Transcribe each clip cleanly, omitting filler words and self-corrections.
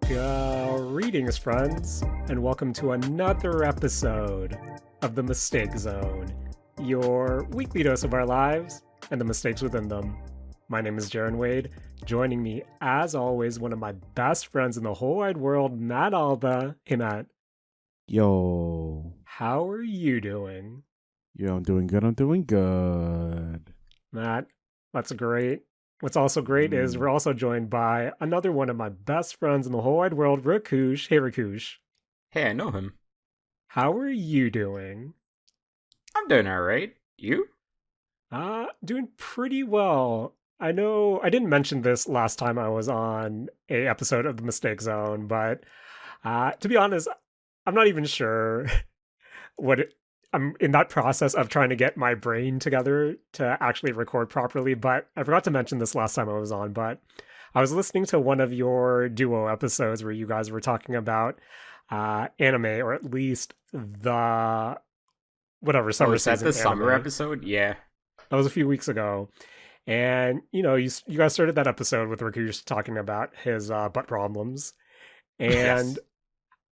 Greetings, friends, and welcome to another episode of The Mistake Zone, your weekly dose of our lives and the mistakes within them. My name is Jaren Wade. Joining me, as always, one of my best friends in the whole wide world, Matt Alba. Hey, Matt. Yo. How are you doing? Yo, I'm doing good. I'm doing good. Matt, that's great. What's also great is we're also joined by another one of my best friends in the whole wide world, Rakush. Hey, Rakush. Hey, I know him. How are you doing? I'm doing alright. You? Doing pretty well. I know I didn't mention this last time I was on a episode of the Mistake Zone, but to be honest, I'm not even sure I'm in that process of trying to get my brain together to actually record properly, but I forgot to mention this last time I was on, but I was listening to one of your duo episodes where you guys were talking about anime, or at least the whatever summer is that season the summer anime. episode? Yeah. That was a few weeks ago. And, you guys started that episode with Rakush talking about his butt problems. And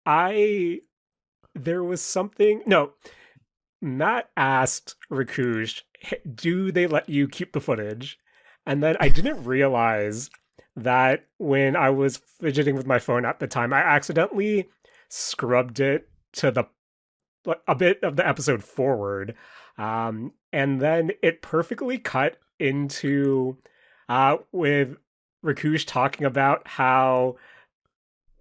Yes. there was something, no, Matt asked Rakush, do they let you keep the footage? And then I didn't realize that when I was fidgeting with my phone at the time, I accidentally scrubbed it to a bit of the episode forward. And then it perfectly cut into with Rakush talking about how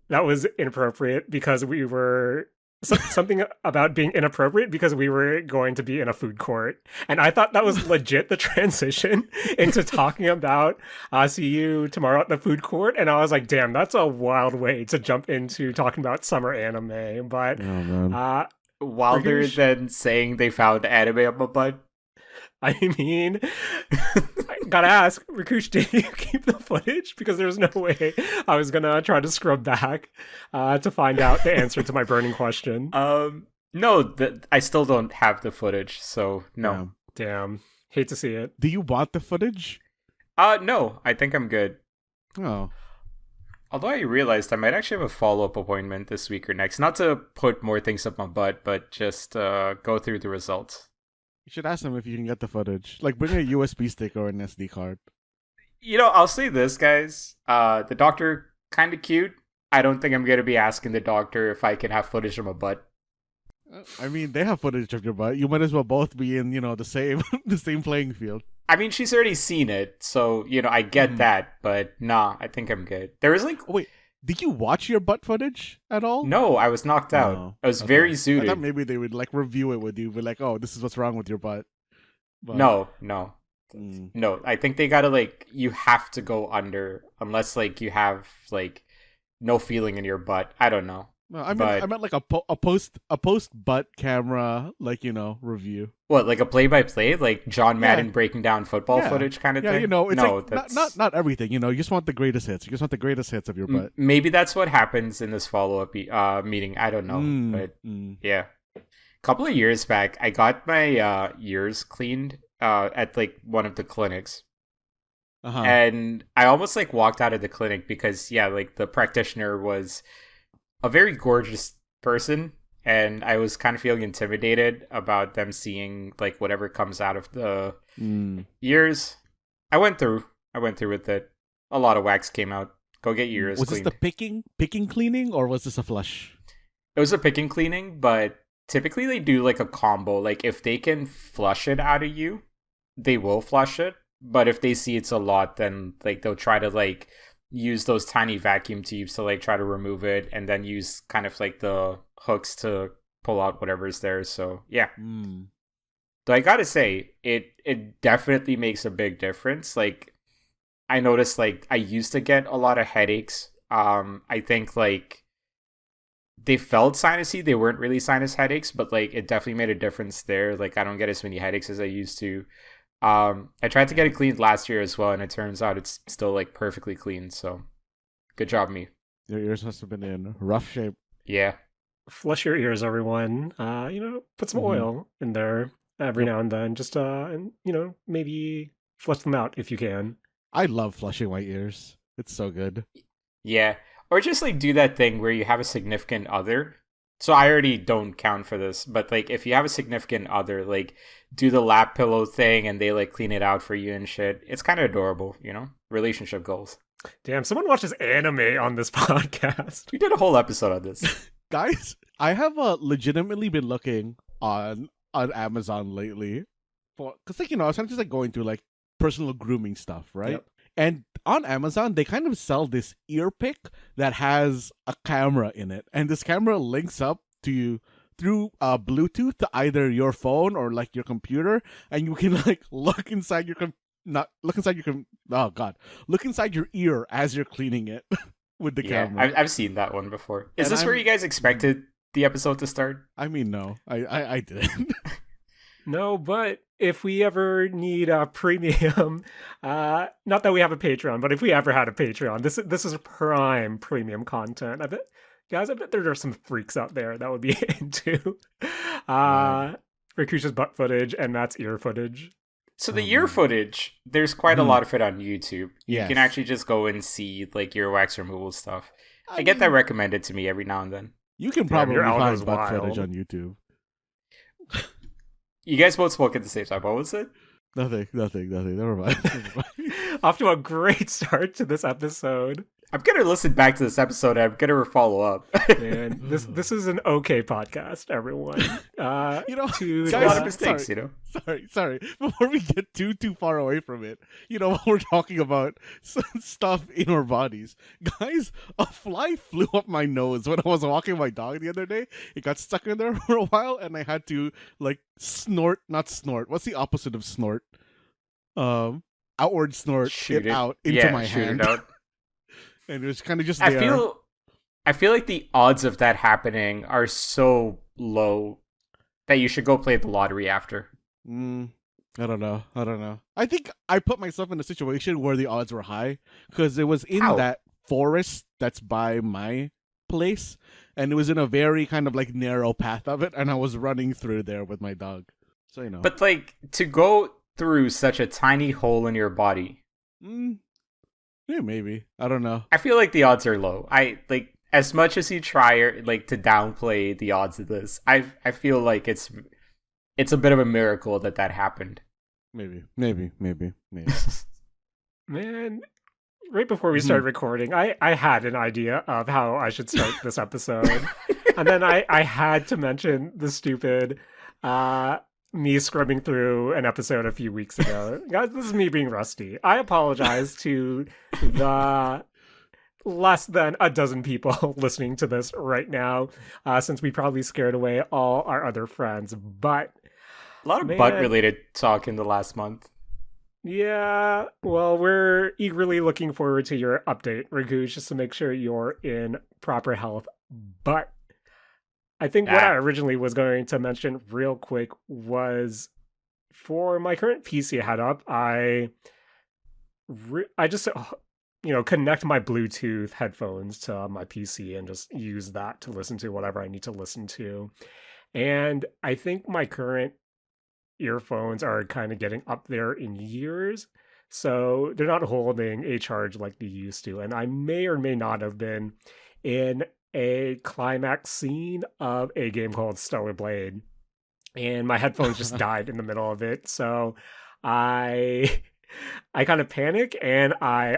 that was inappropriate because we were something about being inappropriate because we were going to be in a food court. And I thought that was legit the transition into talking about see you tomorrow at the food court. And I was like, damn, that's a wild way to jump into talking about summer anime. But while they're then saying they found anime on my butt. I mean, I gotta ask, Rakush, did you keep the footage? Because there's no way I was gonna try to scrub back to find out the answer to my burning question. No, I still don't have the footage, so no. Damn. Hate to see it. Do you want the footage? No, I think I'm good. Oh. Although I realized I might actually have a follow-up appointment this week or next. Not to put more things up my butt, but just go through the results. You should ask them if you can get the footage. Like, bring a USB stick or an SD card. I'll say this, guys. The doctor, kind of cute. I don't think I'm going to be asking the doctor if I can have footage of my butt. I mean, they have footage of your butt. You might as well both be in, the same the same playing field. I mean, she's already seen it, so, I get that. But, nah, I think I'm good. There was like... Oh, wait, did you watch your butt footage at all? No, I was knocked out. Oh, I was very zooted. I thought maybe they would, review it with you. Be like, oh, this is what's wrong with your butt. But... No. No, I think they gotta, you have to go under, unless, you have, no feeling in your butt. I don't know. No, I meant like a post butt camera, review. What, like a play-by-play? Like John Madden breaking down football footage kind of thing? Yeah, it's no, like, that's... not everything, you just want the greatest hits. You just want the greatest hits of your butt. Maybe that's what happens in this follow-up meeting. I don't know, but yeah. A couple of years back, I got my ears cleaned at, one of the clinics. Uh-huh. And I almost, walked out of the clinic because, the practitioner was a very gorgeous person, and I was kind of feeling intimidated about them seeing whatever comes out of the ears. I went through with it. A lot of wax came out. Go get your ears cleaned. Was this the picking cleaning, or was this a flush? It was a picking cleaning, but typically they do a combo. If they can flush it out of you, they will flush it. But if they see it's a lot, then they'll try to use those tiny vacuum tubes to try to remove it, and then use kind of the hooks to pull out whatever's there. So yeah. So I gotta say, it definitely makes a big difference. I noticed I used to get a lot of headaches. I think they felt sinusy. They weren't really sinus headaches, but it definitely made a difference there. I don't get as many headaches as I used to. I tried to get it cleaned last year as well, and it turns out it's still perfectly clean. So, good job, me. Your ears must have been in rough shape. Yeah. Flush your ears, everyone. Put some oil in there every now and then. Just and maybe flush them out if you can. I love flushing my ears. It's so good. Yeah. Or just like do that thing where you have a significant other. So I already don't count for this, but like if you have a significant other, like do the lap pillow thing and they like clean it out for you and shit. It's kind of adorable, you know? Relationship goals. Damn, someone watches anime on this podcast. We did a whole episode on this. Guys, I have legitimately been looking on Amazon lately for because like I was trying to just like going through like personal grooming stuff, right? Yep. And on Amazon, they kind of sell this ear pick that has a camera in it, and this camera links up to you through Bluetooth to either your phone or like your computer, and you can like look inside your look inside your ear as you're cleaning it with the camera. I've seen that one before. Is And this where you guys expected the episode to start? I mean, no, I didn't. No, but if we ever need a premium, not that we have a Patreon, but if we ever had a Patreon, this is prime premium content. I bet there are some freaks out there that would be into Rakush's butt footage and Matt's ear footage. So the ear footage, there's quite a lot of it on YouTube. You Yes. can actually just go and see like earwax removal stuff. I get that recommended to me every now and then. You can Damn, probably your find algo's butt wild. footage on YouTube. You guys both spoke at the same time. What was it? Nothing. Never mind. Off to a great start to this episode. I'm gonna listen back to this episode and I'm gonna follow up. Man, this is an okay podcast, everyone. It's a guys, lot of mistakes, sorry. you know. Sorry. Before we get too far away from it, while we're talking about stuff in our bodies, guys, a fly flew up my nose when I was walking my dog the other day. It got stuck in there for a while, and I had to like not snort. What's the opposite of snort? Outward snort Shoot it out into my shoot hand, it out. and it was kind of just there. I feel like the odds of that happening are so low that you should go play the lottery after. I don't know. I think I put myself in a situation where the odds were high because it was in How? that forest that's by my place, and it was in a very kind of like narrow path of it, and I was running through there with my dog. So But like to go through such a tiny hole in your body, yeah, maybe. I don't know. I feel like the odds are low. I like as much as you try like to downplay the odds of this. I feel like it's a bit of a miracle that happened. Maybe. Man, right before we started recording, I had an idea of how I should start this episode. And then I had to mention the stupid me scrubbing through an episode a few weeks ago. Guys, this is me being rusty. I apologize to the less than a dozen people listening to this right now, since we probably scared away all our other friends. But a lot of butt-related talk in the last month. Yeah, well, we're eagerly looking forward to your update, Rakush, just to make sure you're in proper health. But I think what I originally was going to mention real quick was for my current PC setup, I just connect my Bluetooth headphones to my PC and just use that to listen to whatever I need to listen to. And I think my current earphones are kind of getting up there in years, so they're not holding a charge like they used to. And I may or may not have been in a climax scene of a game called Stellar Blade, and my headphones just died in the middle of it. So I kind of panic and I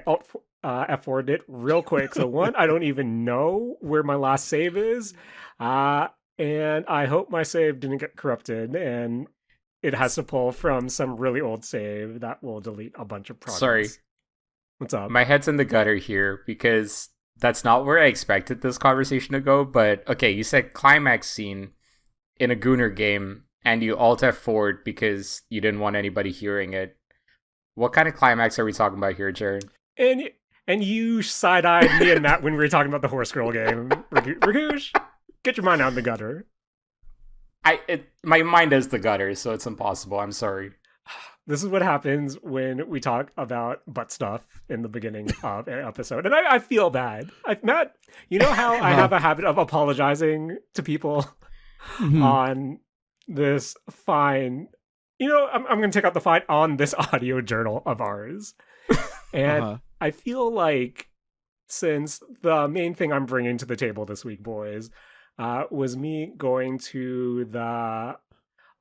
F4'd it real quick. So one, I don't even know where my last save is, and I hope my save didn't get corrupted and it has to pull from some really old save that will delete a bunch of progress. Sorry. What's up? My head's in the gutter here because that's not where I expected this conversation to go. But okay, you said climax scene in a Gunner game and you alt F4'd because you didn't want anybody hearing it. What kind of climax are we talking about here, Jaren? And you side-eyed me and Matt when we were talking about the Horse Girl game. Rakush, get your mind out of the gutter. My mind is the gutter, so it's impossible. I'm sorry. This is what happens when we talk about butt stuff in the beginning of an episode. And I feel bad. Matt, you know how I have a habit of apologizing to people on this fine... I'm going to take out the fine on this audio journal of ours. And I feel like since the main thing I'm bringing to the table this week, boys, was me going to the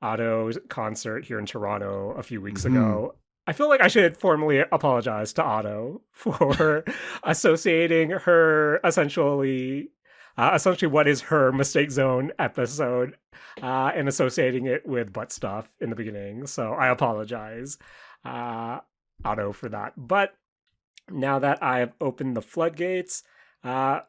Otto concert here in Toronto a few weeks Hmm. ago. I feel like I should formally apologize to Otto for associating her essentially what is her Mistake Zone episode, and associating it with butt stuff in the beginning. So I apologize, uh, Otto, for that. But now that I have opened the floodgates, uh,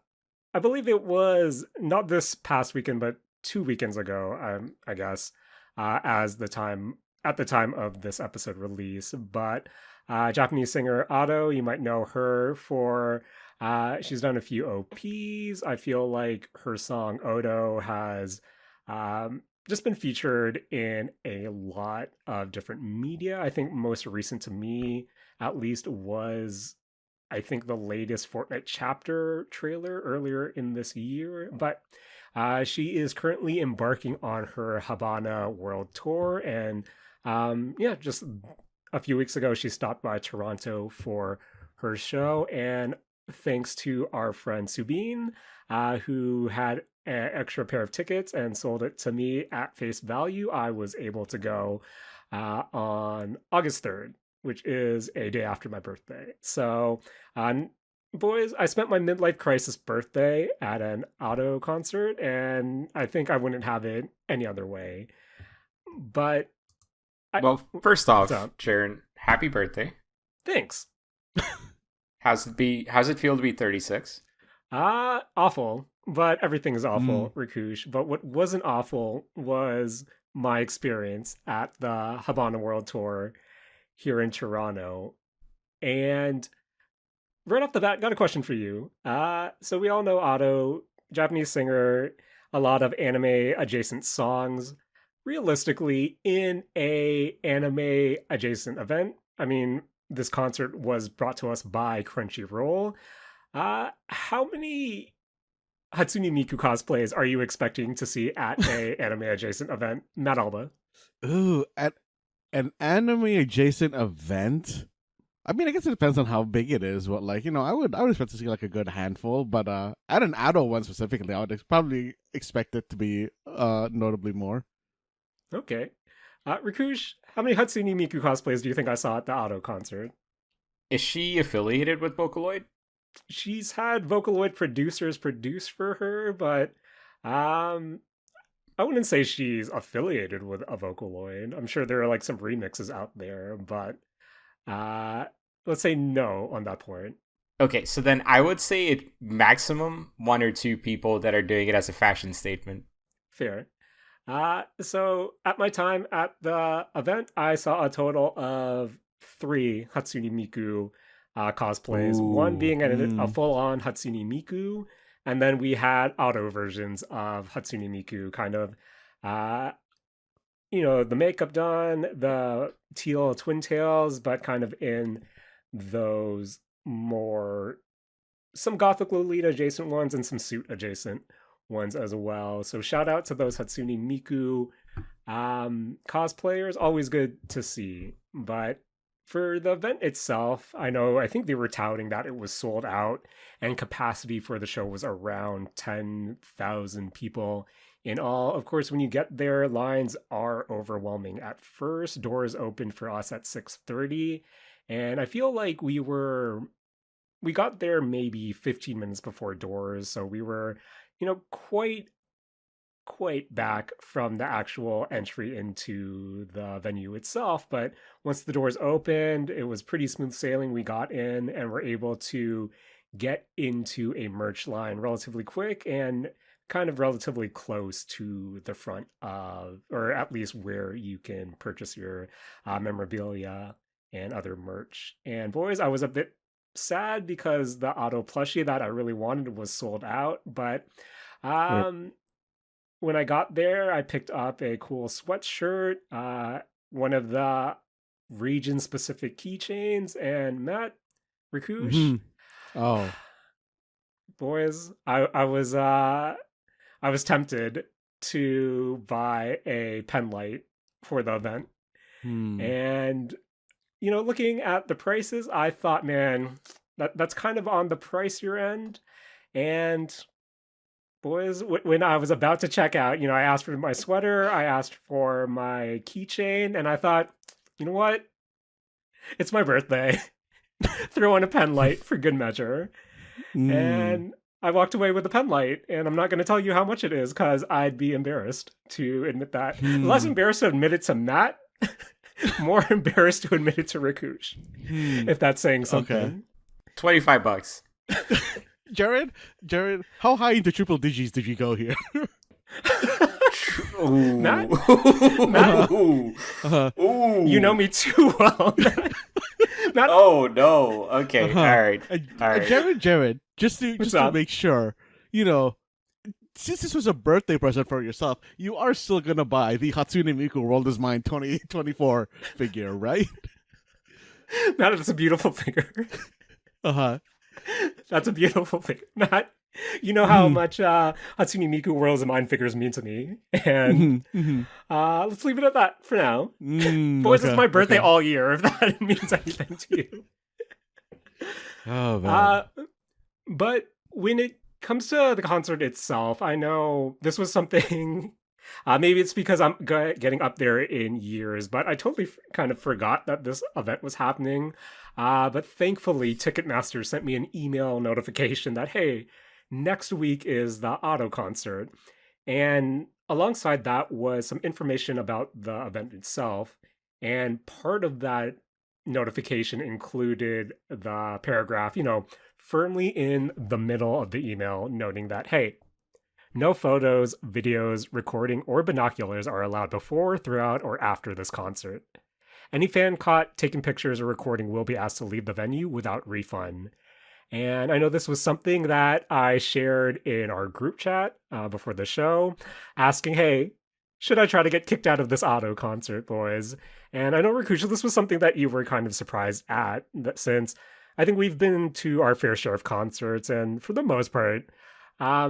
I believe it was not this past weekend, but 2 weekends ago, I guess, as the time at the time of this episode release. But Japanese singer Ado, you might know her for she's done a few OPs. I feel like her song Odo has just been featured in a lot of different media. I think most recent to me, at least, was I think the latest Fortnite chapter trailer earlier in this year. But she is currently embarking on her Hibana World Tour. And yeah, just a few weeks ago, she stopped by Toronto for her show. And thanks to our friend Subin, who had an extra pair of tickets and sold it to me at face value, I was able to go on August 3rd, which is a day after my birthday. So, boys, I spent my midlife crisis birthday at an auto concert, and I think I wouldn't have it any other way. But I, Well, first what's off, up? Jaren, happy birthday. Thanks. How's it feel to be 36? Awful, but everything is Mm. awful, Rakush. But what wasn't awful was my experience at the Habana World Tour here in Toronto. And right off the bat, got a question for you. So we all know Otto, Japanese singer, a lot of anime adjacent songs. Realistically, in a anime adjacent event, I mean, this concert was brought to us by Crunchyroll. How many Hatsune Miku cosplays are you expecting to see at a anime adjacent event? Matt Alba. Ooh, at an anime adjacent event. I mean, I guess it depends on how big it is, but like I would expect to see like a good handful. But at an adult one specifically, I would probably expect it to be notably more. Okay. Rakush, how many Hatsune Miku cosplays do you think I saw at the Otto concert? Is she affiliated with Vocaloid? She's had Vocaloid producers produce for her, but um I wouldn't say she's affiliated with a Vocaloid. I'm sure there are like some remixes out there, but uh let's say no on that point. Okay, so then I would say it maximum one or two people that are doing it as a fashion statement. Fair. So at my time at the event, I saw a total of three Hatsune Miku cosplays. One Ooh. being a Mm. full-on Hatsune Miku, and then we had auto versions of Hatsune Miku, kind of, uh, the makeup done, the teal twin tails, but kind of in those more some Gothic Lolita adjacent ones and some suit adjacent ones as well. So shout out to those Hatsune Miku cosplayers. Always good to see. But for the event itself, I think they were touting that it was sold out and capacity for the show was around 10,000 people in all. Of course, when you get there, lines are overwhelming. At first, doors opened for us at 6:30, and I feel like we got there maybe 15 minutes before doors, so we were, quite back from the actual entry into the venue itself. But once the doors opened, it was pretty smooth sailing. We got in and were able to get into a merch line relatively quick and kind of relatively close to the front of, or at least where you can purchase your memorabilia and other merch. And boys, I was a bit sad because the auto plushie that I really wanted was sold out. But Rip. um, when I got there, I picked up a cool sweatshirt, one of the region specific keychains, and Matt Rakush, Hmm. Oh. boys, I was tempted to buy a pen light for the event. Hmm. And looking at the prices, I thought, man, that's kind of on the pricier end. And boys, when I was about to check out, I asked for my sweater, I asked for my keychain, and I thought, you know what? It's my birthday. Throw in a pen light for good measure. And I walked away with a pen light, and I'm not going to tell you how much it is because I'd be embarrassed to admit that. Less embarrassed to admit it to Matt, more embarrassed to admit it to Rakush, if that's saying something. Okay. $25. Jaren, how high into triple digits did you go here? Ooh. Matt? Ooh. Ooh. You know me too well. Matt? Oh no. Okay. All right. Jaren, just to make sure, since this was a birthday present for yourself, you are still gonna buy the Hatsune Miku World is Mine 2024 figure, right? Matt, it's a beautiful figure. That's a beautiful figure. Matt, you know how much Hatsune Miku Worlds of Mine figures mean to me. And let's leave it at that for now. Boys, it's my birthday all year, if that means anything to you. Oh, man. But when it comes to the concert itself, I know this was something... maybe it's because I'm getting up there in years, but I totally kind of forgot that this event was happening. But thankfully, Ticketmaster sent me an email notification that, hey, next week is the Auto concert. And alongside that was some information about the event itself. And part of that notification included the paragraph, firmly in the middle of the email, noting that, hey, no photos, videos, recording, or binoculars are allowed before, throughout, or after this concert. Any fan caught taking pictures or recording will be asked to leave the venue without refund. And I know this was something that I shared in our group chat before the show, asking, hey, should I try to get kicked out of this Auto concert, boys? And I know, Rakush, this was something that you were kind of surprised at, that since I think we've been to our fair share of concerts, and for the most part, a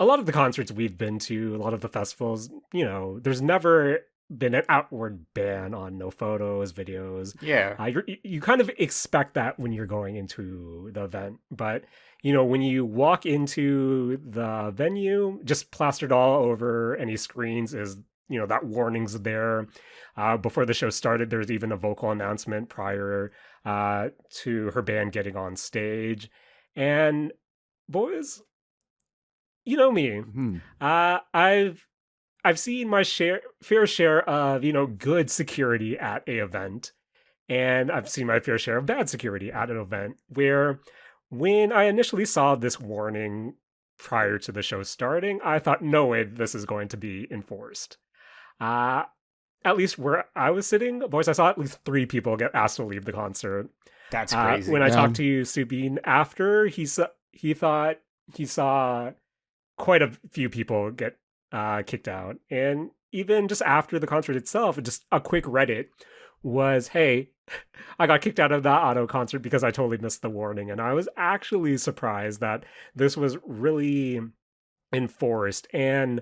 lot of the concerts we've been to, a lot of the festivals, there's never been an outward ban on no photos, videos. Yeah. You kind of expect that when you're going into the event. But, when you walk into the venue, just plastered all over any screens is, that warning's there. Before the show started, there's even a vocal announcement prior to her band getting on stage. And boys... You know me. I've seen my fair share of good security at a event, and I've seen my fair share of bad security at an event. Where when I initially saw this warning prior to the show starting, I thought, no way, this is going to be enforced. At least where I was sitting, boys, I saw at least 3 people get asked to leave the concert. That's crazy. When I talked to Subin after, he thought he saw quite a few people get kicked out. And even just after the concert itself, just a quick Reddit was, hey, I got kicked out of that Auto concert because I totally missed the warning. And I was actually surprised that this was really enforced. And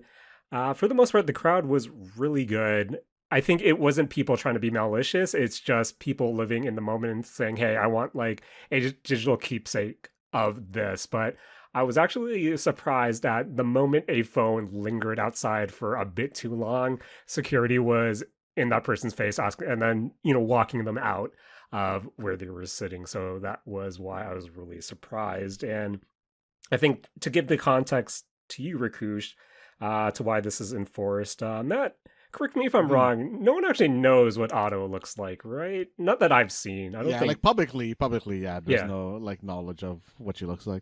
for the most part, the crowd was really good. I think it wasn't people trying to be malicious. It's just people living in the moment and saying, hey, I want like a digital keepsake of this. But I was actually surprised at the moment a phone lingered outside for a bit too long, security was in that person's face asking, and then, walking them out of where they were sitting. So that was why I was really surprised. And I think to give the context to you, Rakush, to why this is enforced, Matt, correct me if I'm wrong, no one actually knows what Auto looks like, right? Not that I've seen. I don't think... like publicly, there's no knowledge of what she looks like.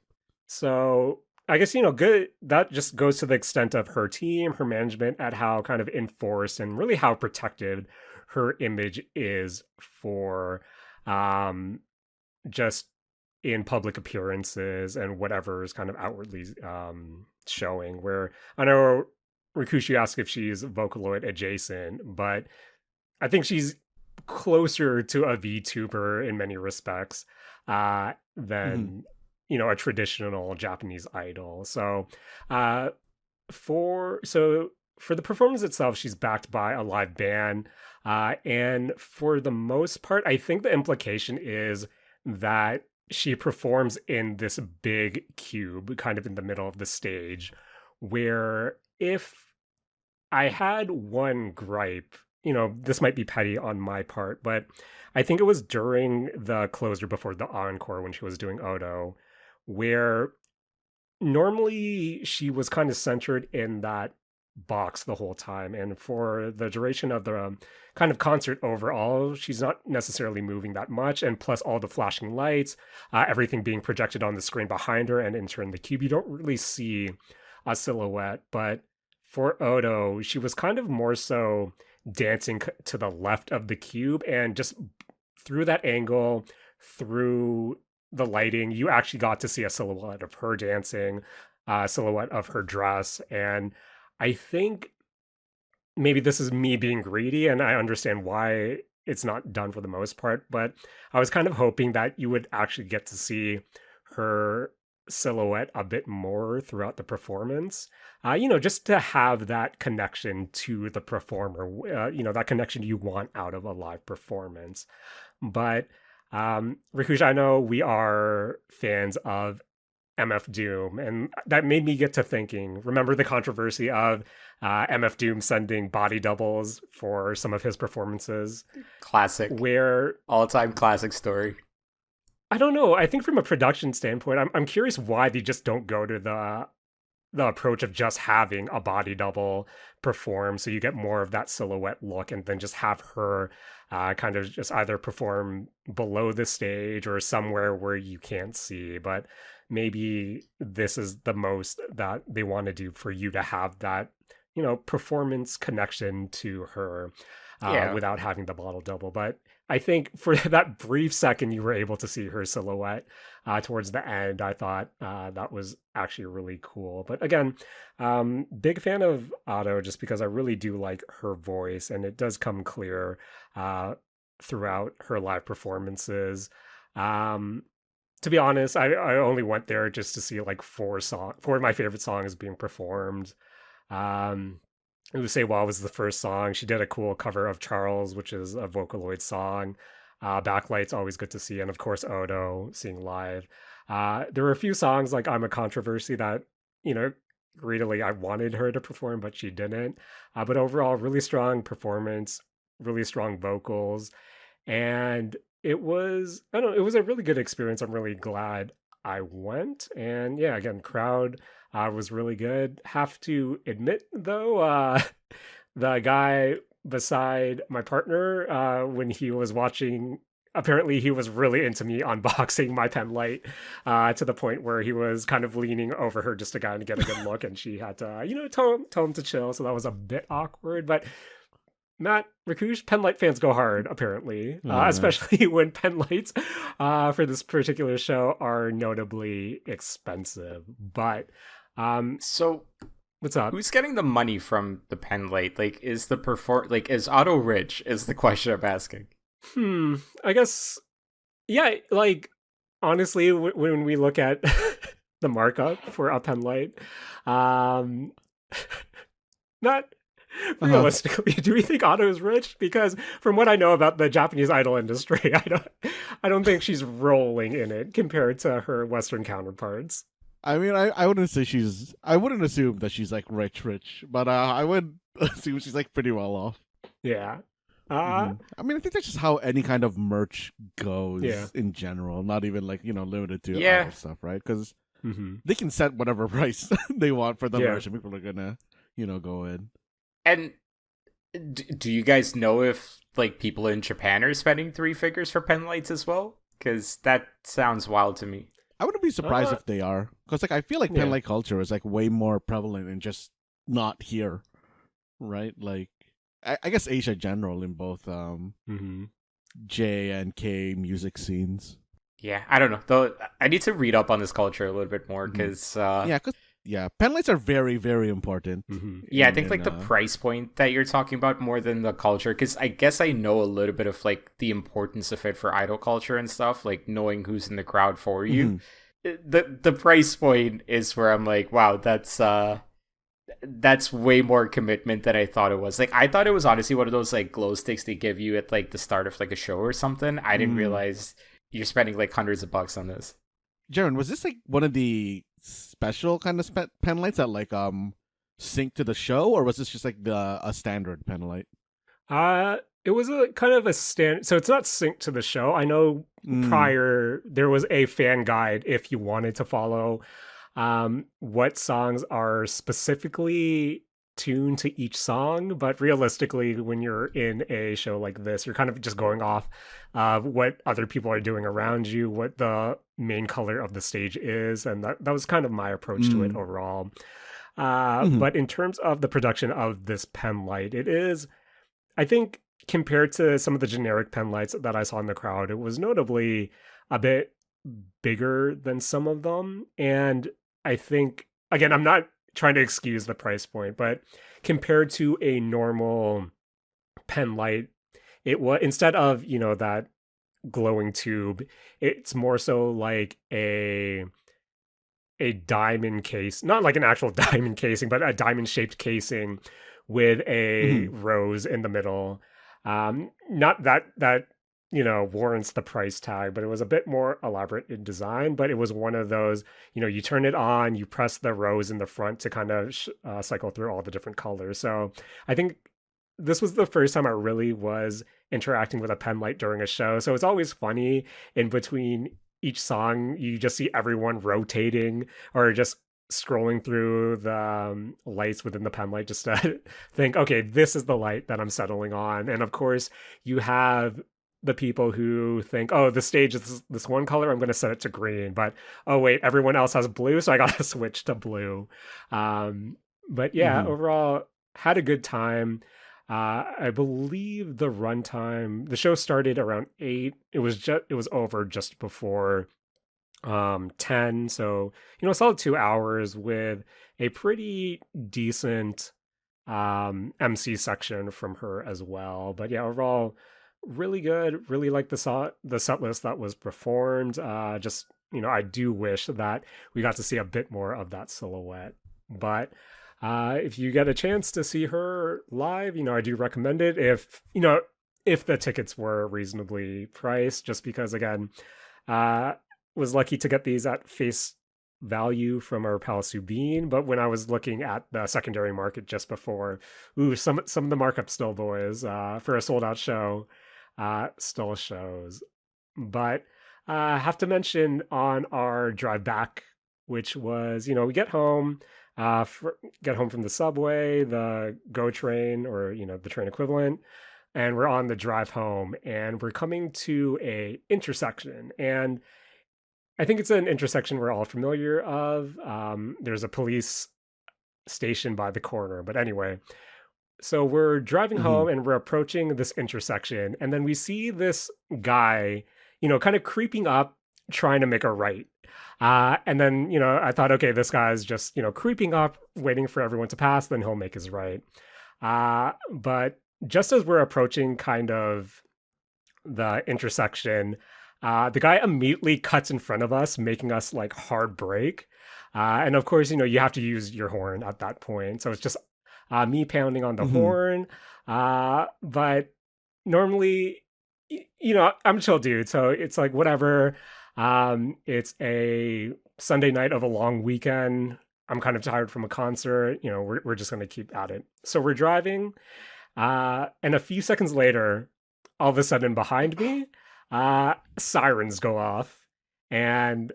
So I guess, good. That just goes to the extent of her team, her management, at how kind of enforced and really how protected her image is for just in public appearances and whatever is kind of outwardly showing. Where I know Rakush, you asked if she's Vocaloid adjacent, but I think she's closer to a VTuber in many respects than... a traditional Japanese idol. So for the performance itself, she's backed by a live band. And for the most part, I think the implication is that she performs in this big cube, kind of in the middle of the stage, where if I had one gripe, this might be petty on my part, but I think it was during the closer before the encore when she was doing Odo, where normally she was kind of centered in that box the whole time, and for the duration of the kind of concert overall, she's not necessarily moving that much, and plus all the flashing lights, everything being projected on the screen behind her, and in turn the cube, you don't really see a silhouette. But for Odo, she was kind of more so dancing to the left of the cube, and just through that angle, through the lighting, you actually got to see a silhouette of her dancing, a silhouette of her dress. And I think maybe this is me being greedy, and I understand why it's not done for the most part, but I was kind of hoping that you would actually get to see her silhouette a bit more throughout the performance, just to have that connection to the performer, that connection you want out of a live performance. But Rakush, I know we are fans of MF Doom, and that made me get to thinking. Remember the controversy of MF Doom sending body doubles for some of his performances? Classic. Where All-time classic story. I don't know. I think from a production standpoint, I'm curious why they just don't go to the approach of just having a body double perform, so you get more of that silhouette look, and then just have her kind of just either perform below the stage or somewhere where you can't see. But maybe this is the most that they want to do for you to have that, performance connection to her without having the bottle double. But I think for that brief second you were able to see her silhouette towards the end, I thought that was actually really cool. But again, big fan of Otto, just because I really do like her voice, and it does come clear throughout her live performances. To be honest, I only went there just to see like four of my favorite songs being performed. Say Wah was the first song. She did a cool cover of Charles, which is a Vocaloid song. Backlight's always good to see, and of course Odo seeing live. There were a few songs like I'm a Controversy that, greedily I wanted her to perform, but she didn't. But overall, really strong performance, really strong vocals, and it was it was a really good experience. I'm really glad I went, and yeah, again, crowd was really good. Have to admit though, the guy beside my partner, when he was watching, apparently he was really into me unboxing my pen light, to the point where he was kind of leaning over her just to kind of get a good look, and she had to, tell him to chill. So that was a bit awkward, but Matt, Rakush, penlight fans go hard, apparently, especially when penlights for this particular show are notably expensive. But so what's up? Who's getting the money from the penlight? Like, is is Otto rich? Is the question I'm asking. I guess, yeah. Like, honestly, when we look at the markup for a penlight, not. Realistically, do we think Otto is rich? Because from what I know about the Japanese idol industry, I don't think she's rolling in it compared to her Western counterparts. I mean, I wouldn't say I wouldn't assume that she's like rich, but I would assume she's like pretty well off. Yeah. I mean, I think that's just how any kind of merch goes in general, not even like, limited to idol stuff, right? Because they can set whatever price they want for the merch, and people are gonna, go in. And do you guys know if like people in Japan are spending 3 figures for pen lights as well? Because that sounds wild to me. I wouldn't be surprised if they are, because like I feel like pen light culture is like way more prevalent and just not here, right? Like I guess Asia general in both J and K music scenes. Yeah, I don't know. Though I need to read up on this culture a little bit more because pen lights are very, very important. I think like the price point that you're talking about more than the culture, because I guess I know a little bit of like the importance of it for idol culture and stuff, like knowing who's in the crowd for you. The price point is where I'm like, wow, that's way more commitment than I thought it was. Like I thought it was honestly one of those like glow sticks they give you at like the start of like a show or something. I didn't realize you're spending like hundreds of bucks on this. Jaren, was this like one of the special kind of pen lights that like sync to the show, or was this just like the a standard pen light? It was a kind of a stand. So it's not synced to the show. I know prior there was a fan guide if you wanted to follow what songs are specifically tuned to each song, but realistically, when you're in a show like this, you're kind of just going off of what other people are doing around you, what the main color of the stage is, and that was kind of my approach to it overall. But in terms of the production of this pen light, it is, I think, compared to some of the generic pen lights that I saw in the crowd, it was notably a bit bigger than some of them. And I think, again, I'm not trying to excuse the price point, but compared to a normal pen light, it was, instead of, that glowing tube, it's more so like a diamond case, not like an actual diamond casing, but a diamond shaped casing with a rose in the middle. Not that warrants the price tag, but it was a bit more elaborate in design. But it was one of those, you turn it on, you press the rose in the front to kind of cycle through all the different colors. So I think this was the first time I really was interacting with a pen light during a show. So it's always funny in between each song, you just see everyone rotating or just scrolling through the lights within the pen light just to think, okay, this is the light that I'm settling on. And of course, you have the people who think, oh, the stage is this one color, I'm going to set it to green. But, oh, wait, everyone else has blue, so I got to switch to blue. But yeah, overall, had a good time. I believe the runtime, the show started around 8. It was over just before 10. So, solid 2 hours with a pretty decent MC section from her as well. But yeah, overall, really good. Really like the set list that was performed. Just, I do wish that we got to see a bit more of that silhouette. But if you get a chance to see her live, I do recommend it if the tickets were reasonably priced, just because, again, was lucky to get these at face value from our pal Subin. But when I was looking at the secondary market just before, some of the markup still, boys, for a sold out show, still shows. But I have to mention on our drive back, which was, we get home, get home from the subway, the GO train, or the train equivalent, and we're on the drive home, and we're coming to a intersection, and I think it's an intersection we're all familiar of. There's a police station by the corner, but anyway, so we're driving home and we're approaching this intersection, and then we see this guy, kind of creeping up, trying to make a right. And then, I thought, okay, this guy's just, creeping up, waiting for everyone to pass, then he'll make his right. But just as we're approaching kind of the intersection, the guy immediately cuts in front of us, making us like hard brake. And of course, you have to use your horn at that point. So it's just me pounding on the horn. But normally, I'm a chill dude. So it's like, whatever. It's a Sunday night of a long weekend. I'm kind of tired from a concert. We're just going to keep at it. So we're driving. And a few seconds later, all of a sudden behind me, sirens go off, and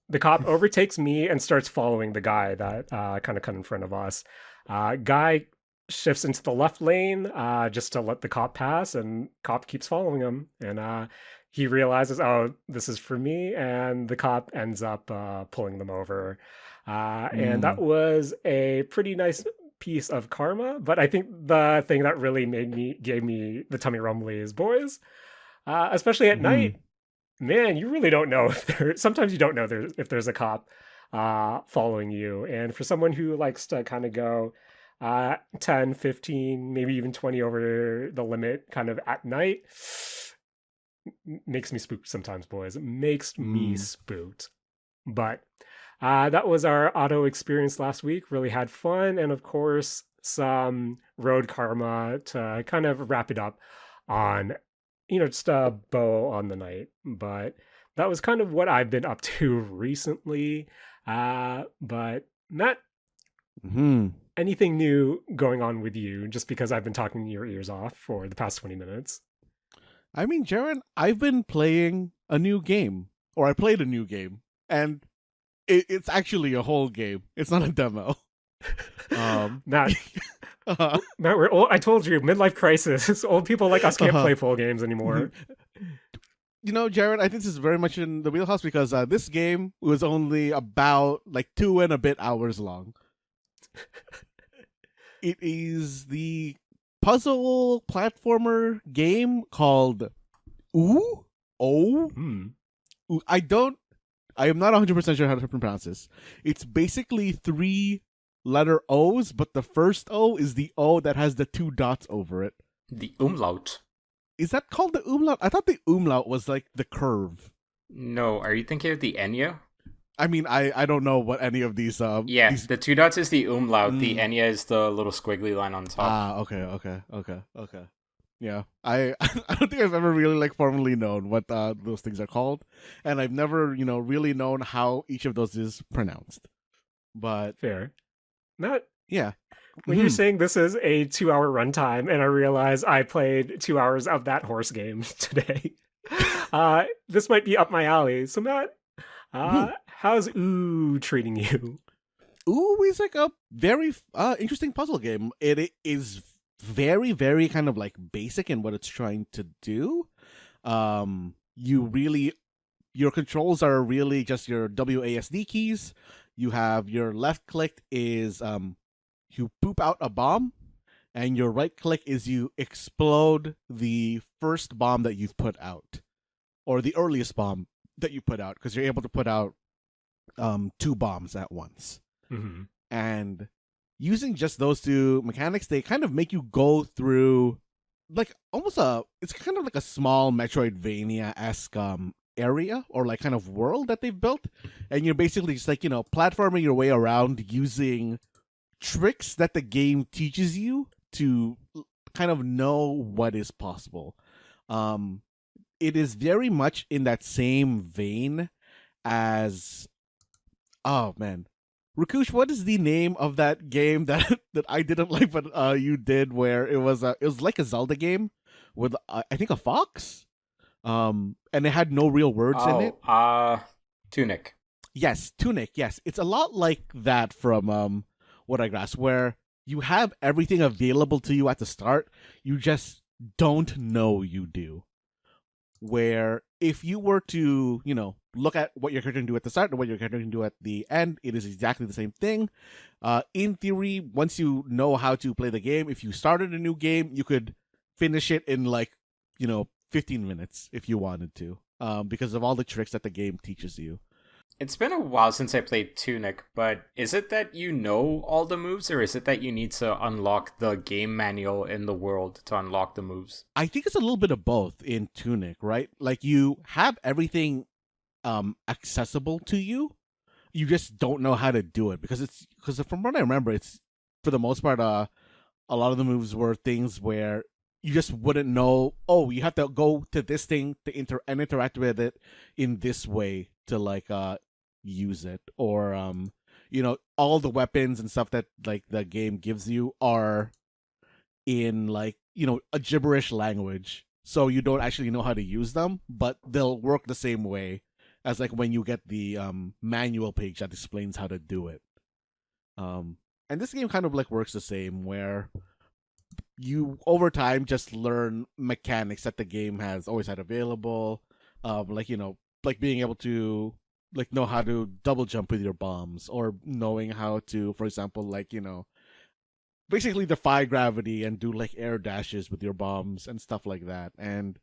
the cop overtakes me and starts following the guy that kind of cut in front of us. Guy shifts into the left lane just to let the cop pass, and cop keeps following him. And he realizes, oh, this is for me, and the cop ends up pulling them over. And that was a pretty nice piece of karma. But I think the thing that really gave me the tummy rumblies, boys, especially at night, man, you really don't know sometimes you don't know if there's a cop following you. And for someone who likes to kind of go 10, 15, maybe even 20 over the limit kind of at night, makes me spooked sometimes, boys. It makes me spooked. But that was our auto experience last week. Really had fun. And of course, some road karma to kind of wrap it up on just a bow on the night. But that was kind of what I've been up to recently. But Matt, Hmm. anything new going on with you? Just because I've been talking your ears off for the past 20 minutes. I mean, Jaren, I've been playing a new game, or I played a new game, and it's actually a whole game. It's not a demo. Matt, uh, Matt, we're old. I told you, midlife crisis. Old people like us can't uh, play full games anymore. Jared, I think this is very much in the wheelhouse because this game was only about like 2 and a bit hours long. It is the puzzle platformer game called Ooh? Oh? Hmm. Ooh, I am not 100% sure how to pronounce this. It's basically 3-letter O's, but the first O is the O that has the 2 dots over it. The umlaut. Is that called the umlaut? I thought the umlaut was like the curve. No, are you thinking of the Enya? I mean, I don't know what any of these Yeah, these... the 2 dots is the umlaut. The Enya is the little squiggly line on top. Okay. Yeah, I I don't think I've ever really like formally known what those things are called, and I've never really known how each of those is pronounced. But Fair. Matt, yeah, when you're saying this is a 2-hour runtime, and I realize I played 2 hours of that horse game today, this might be up my alley. So, Matt, how's Ooh treating you? Ooh is like a very interesting puzzle game. It is very, very kind of like basic in what it's trying to do. Your controls are really just your WASD keys. You have your left click is you poop out a bomb, and your right click is you explode the first bomb that you've put out, or the earliest bomb that you put out, because you're able to put out 2 bombs at once. Mm-hmm. And using just those 2 mechanics, they kind of make you go through like it's kind of like a small Metroidvania-esque area or like kind of world that they've built, and you're basically just like platforming your way around using tricks that the game teaches you to kind of know what is possible. It is very much in that same vein as, oh man, Rakush, what is the name of that game that I didn't like, but you did, where it was like a Zelda game with I think a fox, and it had no real words in it. Tunic. Yes, Tunic. Yes, it's a lot like that from what I grasp, where you have everything available to you at the start, you just don't know you do. Where if you were to, look at what your character can do at the start and what your character can do at the end, it is exactly the same thing. In theory, once you know how to play the game, if you started a new game, you could finish it in 15 minutes if you wanted to, because of all the tricks that the game teaches you. It's been a while since I played Tunic, but is it that you know all the moves, or is it that you need to unlock the game manual in the world to unlock the moves? I think it's a little bit of both in Tunic, right? Like you have everything accessible to you. You just don't know how to do it because from what I remember, it's for the most part a lot of the moves were things where you just wouldn't know. Oh, you have to go to this thing to interact with it in this way to use it, or all the weapons and stuff that like the game gives you are in a gibberish language, so you don't actually know how to use them, but they'll work the same way as like when you get the manual page that explains how to do it. And this game kind of like works the same, where you over time just learn mechanics that the game has always had available, like being able to know how to double jump with your bombs, or knowing how to, for example, basically defy gravity and do like air dashes with your bombs and stuff like that. And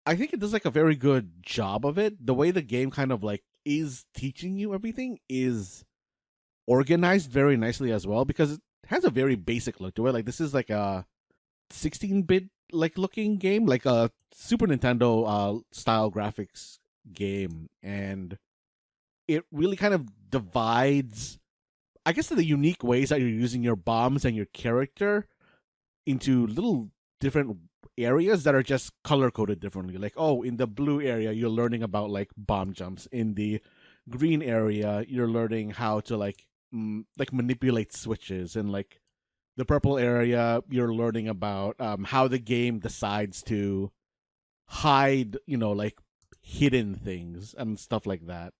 I think it does like a very good job of it. The way the game kind of like is teaching you everything is organized very nicely as well, because it has a very basic look to it. Like this is like a 16-bit like looking game, like a Super Nintendo style graphics game, and it really kind of divides, I guess, the unique ways that you're using your bombs and your character into little different areas that are just color coded differently. Like, oh, in the blue area, you're learning about like bomb jumps. In the green area, you're learning how to like manipulate switches. And like the purple area, you're learning about how the game decides to hide, like hidden things and stuff like that.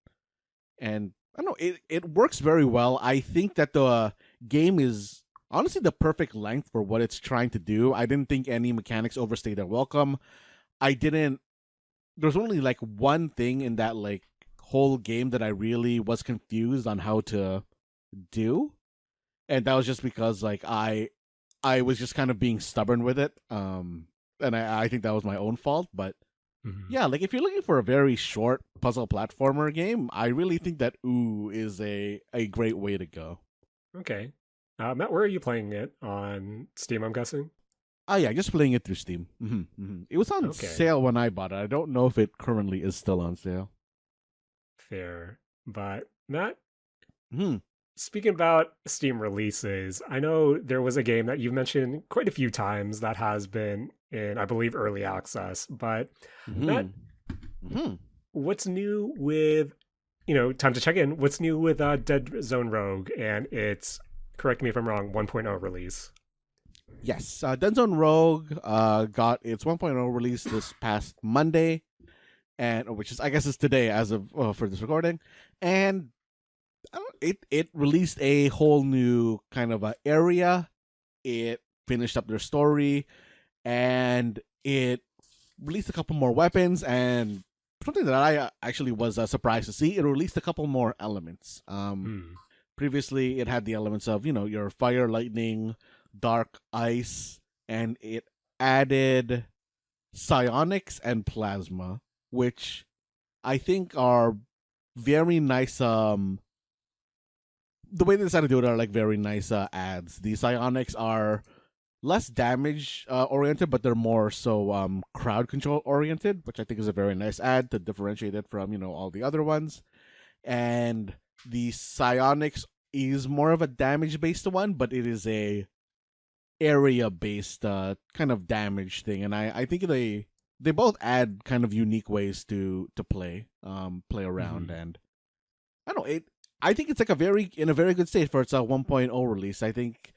And I don't know, it works very well. I think that the game is honestly the perfect length for what it's trying to do. I didn't think any mechanics overstayed their welcome. I didn't. There's only like one thing in that like whole game that I really was confused on how to do, and that was just because like I was just kind of being stubborn with it. And I think that was my own fault, but yeah, like if you're looking for a very short puzzle platformer game, I really think that Ooh is a great way to go. Okay. Matt, where are you playing it? On Steam, I'm guessing? Ah, yeah, just playing it through Steam. It was on Okay. sale when I bought it. I don't know if it currently is still on sale. Fair. But Matt, Hmm. speaking about Steam releases, I know there was a game that you've mentioned quite a few times that has been in, I believe, early access. But Matt, Hmm. what's new with, time to check in. What's new with Deadzone Rogue and its, correct me if I'm wrong, 1.0 release? Yes, Deadzone Rogue got its 1.0 release this past Monday, and which is I guess is today as of for this recording, and it released a whole new kind of area. It finished up their story, and it released a couple more weapons, and something that I actually was surprised to see. It released a couple more elements. Previously, it had the elements of your fire, lightning, dark, ice, and it added psionics and plasma, which I think are very nice. The way they decided to do it are like very nice adds. The psionics are less damage oriented, but they're more so crowd control oriented, which I think is a very nice add to differentiate it from all the other ones. And the psionics is more of a damage based one, but it is a area based kind of damage thing, and I think they both add kind of unique ways to play around. And I don't know, I think it's like in a very good state for its 1.0 release. I think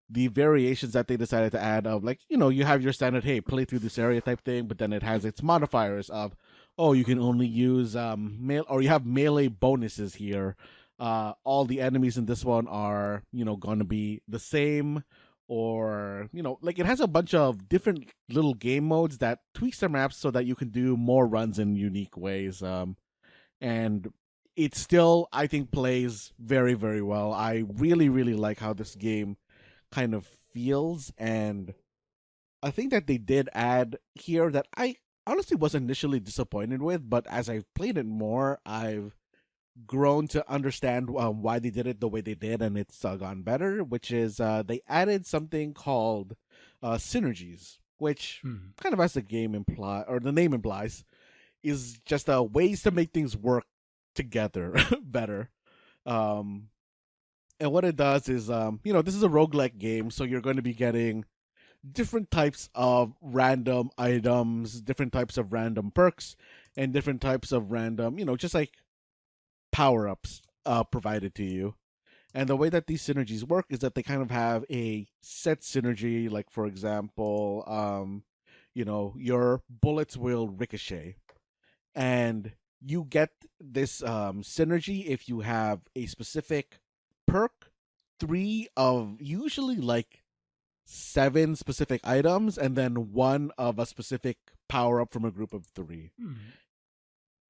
the variations that they decided to add of like you have your standard, hey, play through this area type thing, but then it has its modifiers of, oh, you can only use or you have melee bonuses here. All the enemies in this one are gonna be the same, or like it has a bunch of different little game modes that tweaks their maps so that you can do more runs in unique ways. And it still, I think, plays very, very well. I really, really like how this game kind of feels, and I think that they did add here that I honestly was initially disappointed with, but as I've played it more, I've grown to understand why they did it the way they did, and it's gone better, which is they added something called synergies, which kind of, as the game imply or the name implies, is just ways to make things work together better. And what it does is this is a roguelike game, so you're going to be getting different types of random items, different types of random perks, and different types of random just like power-ups provided to you. And the way that these synergies work is that they kind of have a set synergy. Like, for example, your bullets will ricochet, and you get this synergy if you have a specific perk, 3 of usually like 7 specific items, and then 1 of a specific power-up from a group of 3.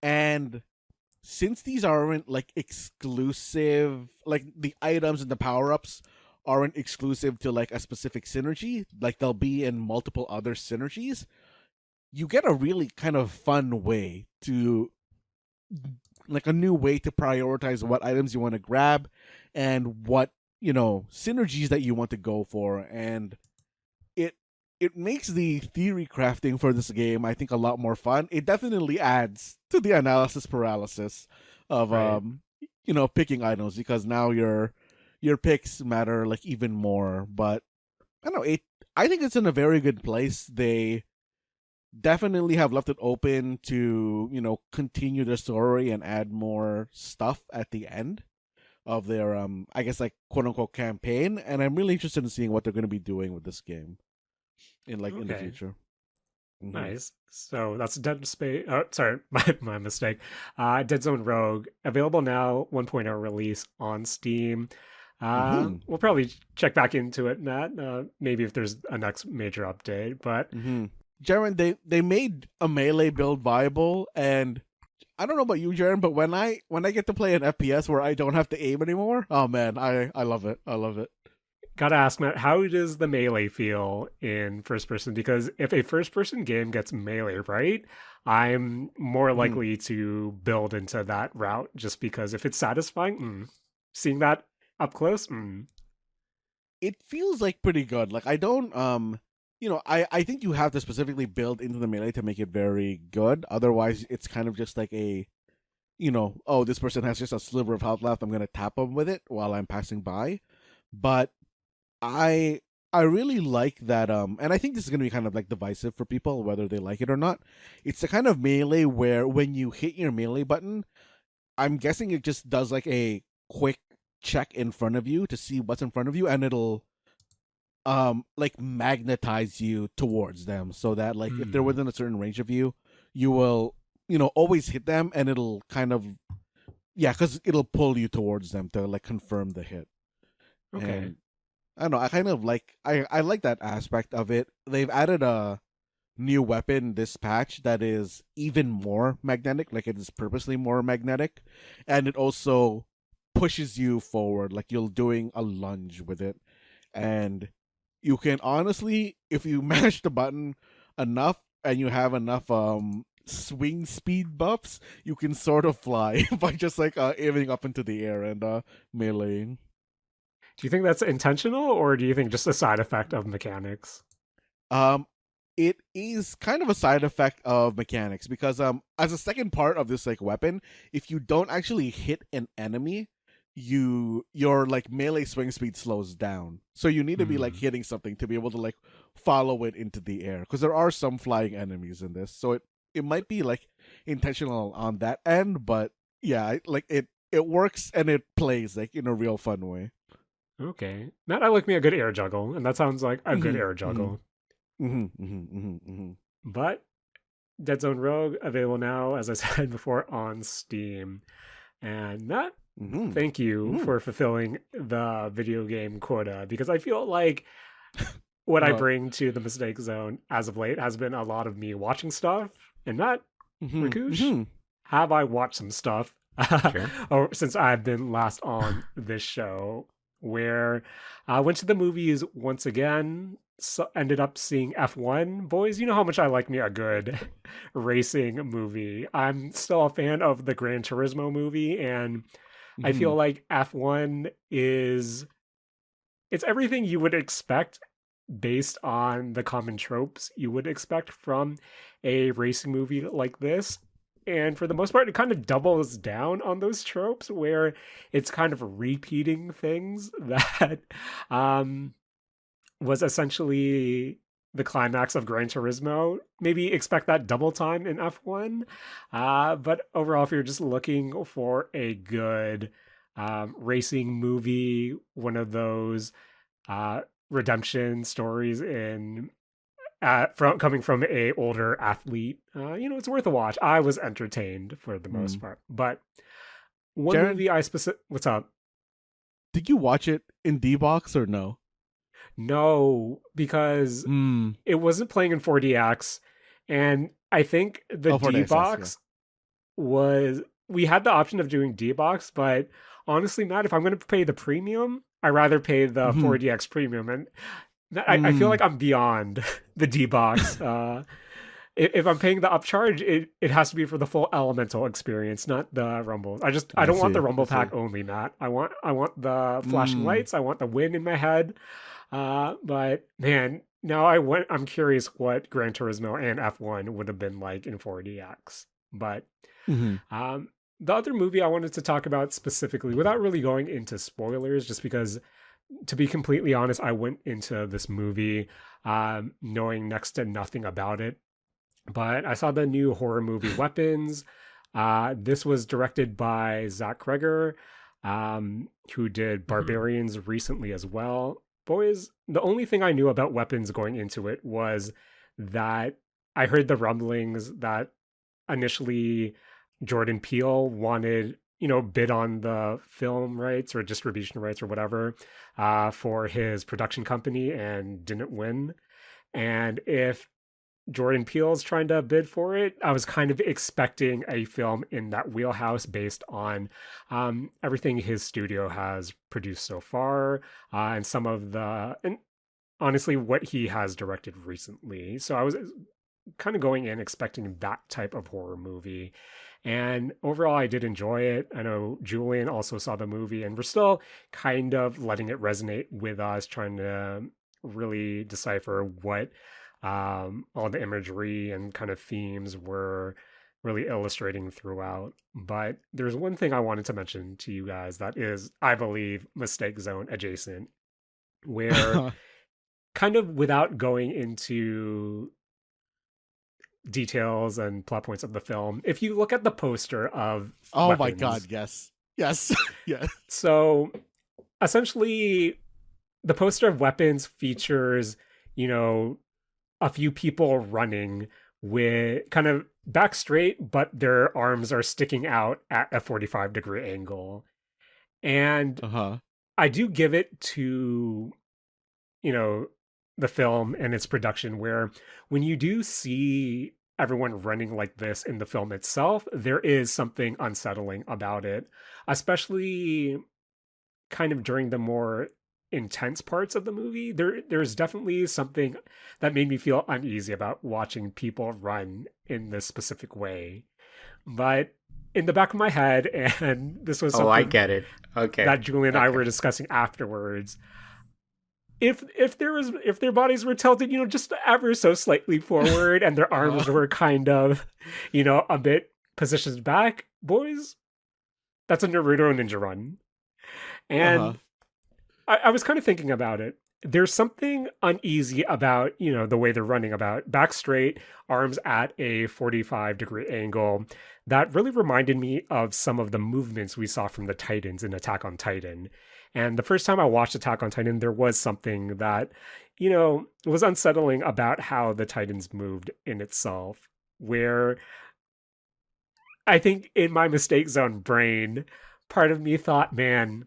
And since these aren't like exclusive, like the items and the power-ups aren't exclusive to like a specific synergy, like they'll be in multiple other synergies, you get a really kind of fun way to, like, a new way to prioritize what items you want to grab and what synergies that you want to go for. And it makes the theory crafting for this game, I think, a lot more fun. It definitely adds to the analysis paralysis of picking items, because now your picks matter like even more. But I don't know. I think it's in a very good place. They definitely have left it open to continue their story and add more stuff at the end of their I guess like quote unquote campaign. And I'm really interested in seeing what they're going to be doing with this game in the Okay. future. Hmm. Nice. So that's Dead Space. Oh, sorry, my mistake. Deadzone Rogue, available now, 1.0 release on Steam. Hmm. We'll probably check back into it, Matt. Maybe if there's a next major update. But Hmm. Jaren, they made a melee build viable, and I don't know about you, Jaren, but when I get to play an FPS where I don't have to aim anymore, oh man, I love it. I love it. gotta ask, Matt, how does the melee feel in first person? Because if a first person game gets melee right, I'm more Hmm. likely to build into that route just because if it's satisfying, seeing that up close, It feels like pretty good. Like I don't I think you have to specifically build into the melee to make it very good. Otherwise, it's kind of just like a oh, this person has just a sliver of health left. I'm gonna tap them with it while I'm passing by. But I I really like that and I think this is gonna be kind of like divisive for people whether they like it or not. It's the kind of melee where when you hit your melee button, I'm guessing it just does like a quick check in front of you to see what's in front of you, and it'll like magnetize you towards them so that like if they're mm, within a certain range of you, you will always hit them, and it'll kind of because it'll pull you towards them to like confirm the hit. okay. And I don't know, I kind of like I like that aspect of it. They've added a new weapon this patch that is even more magnetic, like it is purposely more magnetic, and it also pushes you forward, like you're doing a lunge with it. And you can honestly, if you mash the button enough and you have enough swing speed buffs, you can sort of fly by just like aiming up into the air and meleeing. Do you think that's intentional or do you think just a side effect of mechanics? Um, it is kind of a side effect of mechanics because as a second part of this like weapon, if you don't actually hit an enemy, your like melee swing speed slows down. So you need to be like Hmm. hitting something to be able to like follow it into the air because there are some flying enemies in this. So it might be like intentional on that end, but yeah, like it works and it plays like in a real fun way. Okay. Matt, I like me a good air juggle, and that sounds like a good Hmm. air Hmm. juggle. Hmm. Hmm. Hmm. Hmm. But Dead Zone Rogue available now, as I said before, on Steam. And Matt, Hmm. thank you Hmm. for fulfilling the video game quota because I feel like what I Uh, bring to the mistake zone as of late has been a lot of me watching stuff. And Matt, hmm. Rakush, Hmm. have I watched some stuff Sure. or since I've been last on this show where I went to the movies once again. So ended up seeing F1. Boys, you know how much I like me a good racing movie. I'm still a fan of the Gran Turismo movie, and I Hmm. feel like F1 is it's everything you would expect based on the common tropes you would expect from a racing movie like this. And for the most part, it kind of doubles down on those tropes where it's kind of repeating things that um, was essentially the climax of Gran Turismo. Maybe expect that double time in F1. But overall, if you're just looking for a good racing movie, one of those uh, redemption stories in from coming from a older athlete, it's worth a watch. I was entertained for the most Hmm. part. But one Jaren, movie I specific what's up? did you watch it in D box or no? No, because Hmm. it wasn't playing in 4DX, and I think the Oh, for the D SS, yeah. box was we had the option of doing D box, but honestly, Matt, if I'm going to pay the premium, I rather pay the Hmm. 4DX premium, and I feel Hmm. like I'm beyond the D box. If I'm paying the upcharge, it has to be for the full elemental experience, not the rumbles. I I don't want the see. I rumble see. pack only, Matt. I want the flashing Hmm. lights. I want the wind in my head. But man, I'm curious what Gran Turismo and F1 would have been like in 4DX. But Hmm. the other movie I wanted to talk about specifically, without really going into spoilers, just because to be completely honest, I went into this movie knowing next to nothing about it. But I saw the new horror movie Weapons. This was directed by Zach Kreger, who did Mhm. Barbarians recently as well. Boys, the only thing I knew about Weapons going into it was that I heard the rumblings that initially Jordan Peele wanted, bid on the film rights or distribution rights or whatever for his production company and didn't win. And if Jordan Peele's trying to bid for it, I was kind of expecting a film in that wheelhouse based on everything his studio has produced so far and some of and honestly, what he has directed recently. So I was kind of going in expecting that type of horror movie. And overall, I did enjoy it. I know Julian also saw the movie, and we're still kind of letting it resonate with us, trying to really decipher what all the imagery and kind of themes were really illustrating throughout. But there's one thing I wanted to mention to you guys that is, I believe, mistake zone adjacent, where kind of without going into details and plot points of the film, if you look at the poster of Oh my god, Weapons, yes. Yes. Yes. so essentially the poster of Weapons features, you know, a few people running with kind of back straight, but their arms are sticking out at a 45-degree angle. And Uh-huh. I do give it to, you know, the film and its production, where when you do see everyone running like this in the film itself, there is something unsettling about it, especially kind of during the more intense parts of the movie. There's definitely something that made me feel uneasy about watching people run in this specific way. But in the back of my head, and this was Oh, I something get it. Okay. that Julie and I Okay. were discussing afterwards, if their bodies were tilted, just ever so slightly forward, and their arms Uh-huh. were kind of, a bit positioned back, boys, that's a Naruto ninja run. Uh-huh. And I was kind of thinking about it. There's something uneasy about, the way they're running, about back straight, arms at a 45-degree angle. That really reminded me of some of the movements we saw from the Titans in Attack on Titan. And the first time I watched Attack on Titan, there was something that, was unsettling about how the Titans moved in itself, where I think in my mistake zone brain, part of me thought, man,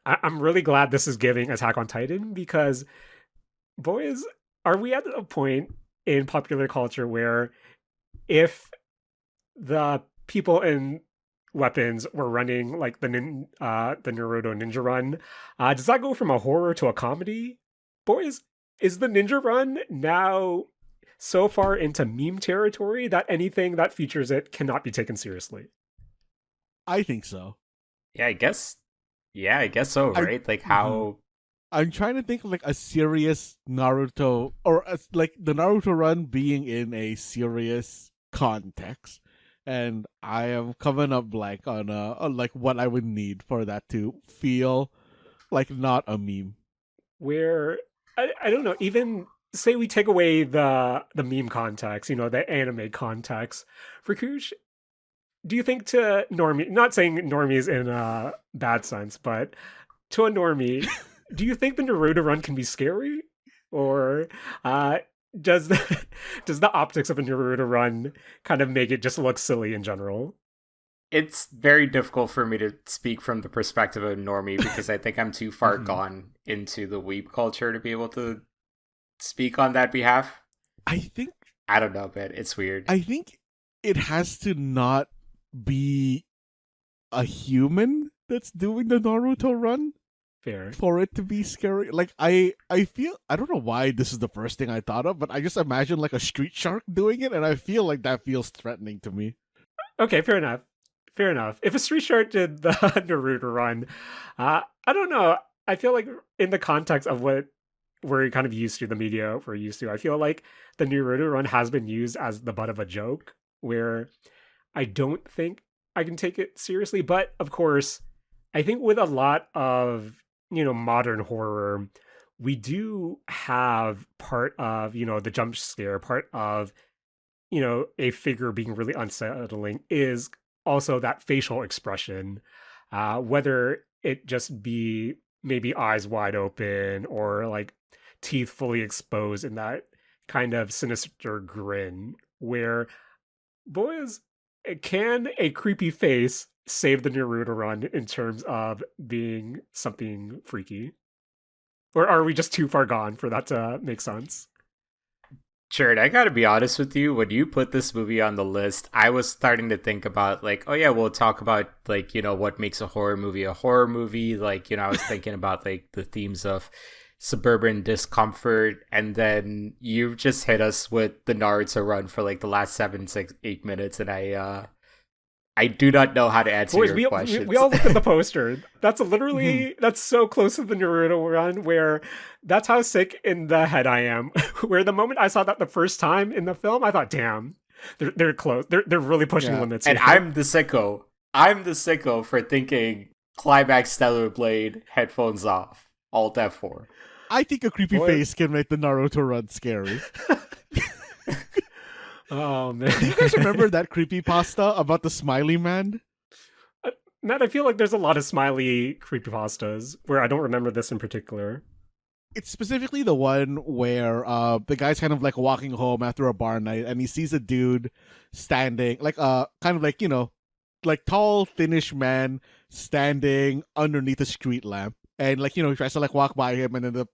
I'm really glad this is giving Attack on Titan, because, boys, are we at a point in popular culture where if the people in Weapons were running like the Naruto ninja run, does that go from a horror to a comedy? Boys, is the ninja run now so far into meme territory that anything that features it cannot be taken seriously? I think so. Yeah, I guess. Yeah, I guess so, I right? Like Mhm. how. I'm trying to think of like a serious Naruto, or like the Naruto run being in a serious context, and I am coming up blank on like what I would need for that to feel like not a meme. Where I don't know, even say we take away the meme context, the anime context, Rakush, do you think to normie, not saying normies in a bad sense, but to a normie, do you think the Naruto run can be scary? Or uh, does the, does the optics of a Naruto run kind of make it just look silly in general? It's very difficult for me to speak from the perspective of a normie because I think I'm too far Mhm. gone into the weeb culture to be able to speak on that behalf. I think I don't know, but it's weird. I think it has to not be a human that's doing the Naruto run Fair. for it to be scary. Like I feel, I don't know why this is the first thing I thought of, but I just imagine like a street shark doing it, and I feel like that feels threatening to me. Okay, fair enough. Fair enough. If a Street Shark did the Naruto run, I don't know. I feel like in the context of what we're kind of used to, the media we're used to, I feel like the Naruto run has been used as the butt of a joke, where I don't think I can take it seriously. But of course, I think with a lot of modern horror, we do have part of, the jump scare, part of, a figure being really unsettling is also that facial expression, whether it just be maybe eyes wide open or like teeth fully exposed in that kind of sinister grin, where boys, can a creepy face save the Naruto run in terms of being something freaky? Or are we just too far gone for that to make sense? Jared, I gotta be honest with you. When you put this movie on the list, I was starting to think about like, oh yeah, we'll talk about like, what makes a horror movie a horror movie. Like, I was thinking about like the themes of suburban discomfort, and then you just hit us with the Naruto run for like the last 7, 6, 8 minutes, and I do not know how to answer Boys, your questions. we all looked at the poster. That's literally, that's so close to the Naruto run, where that's how sick in the head I am. Where the moment I saw that the first time in the film, I thought, damn, they're close. They're really pushing limits. And here. I'm the sicko. I'm the sicko for thinking Climax Stellar Blade, headphones off, Alt F4. I think a creepy face can make the Naruto run scary. Oh, man. Do you guys remember that creepypasta about the smiley man? Matt, I feel like there's a lot of smiley creepypastas where I don't remember this in particular. It's specifically the one where the guy's kind of like walking home after a bar night, and he sees a dude standing, like kind of like, like tall, thinnish man standing underneath a street lamp. And like, he tries to like walk by him, and then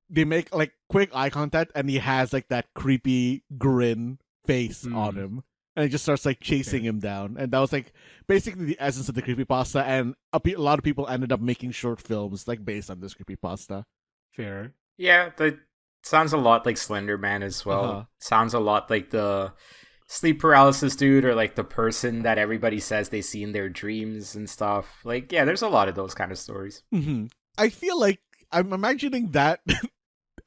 they make like quick eye contact, and he has like that creepy grin face on him, and it just starts like chasing him down. And that was like basically the essence of the creepypasta, and a lot of people ended up making short films like based on this creepypasta. Fair. Yeah, that sounds a lot like Slender Man as well. Sounds a lot like the sleep paralysis dude, or like the person that everybody says they see in their dreams and stuff. Like, yeah, there's a lot of those kind of stories. I feel like I'm imagining that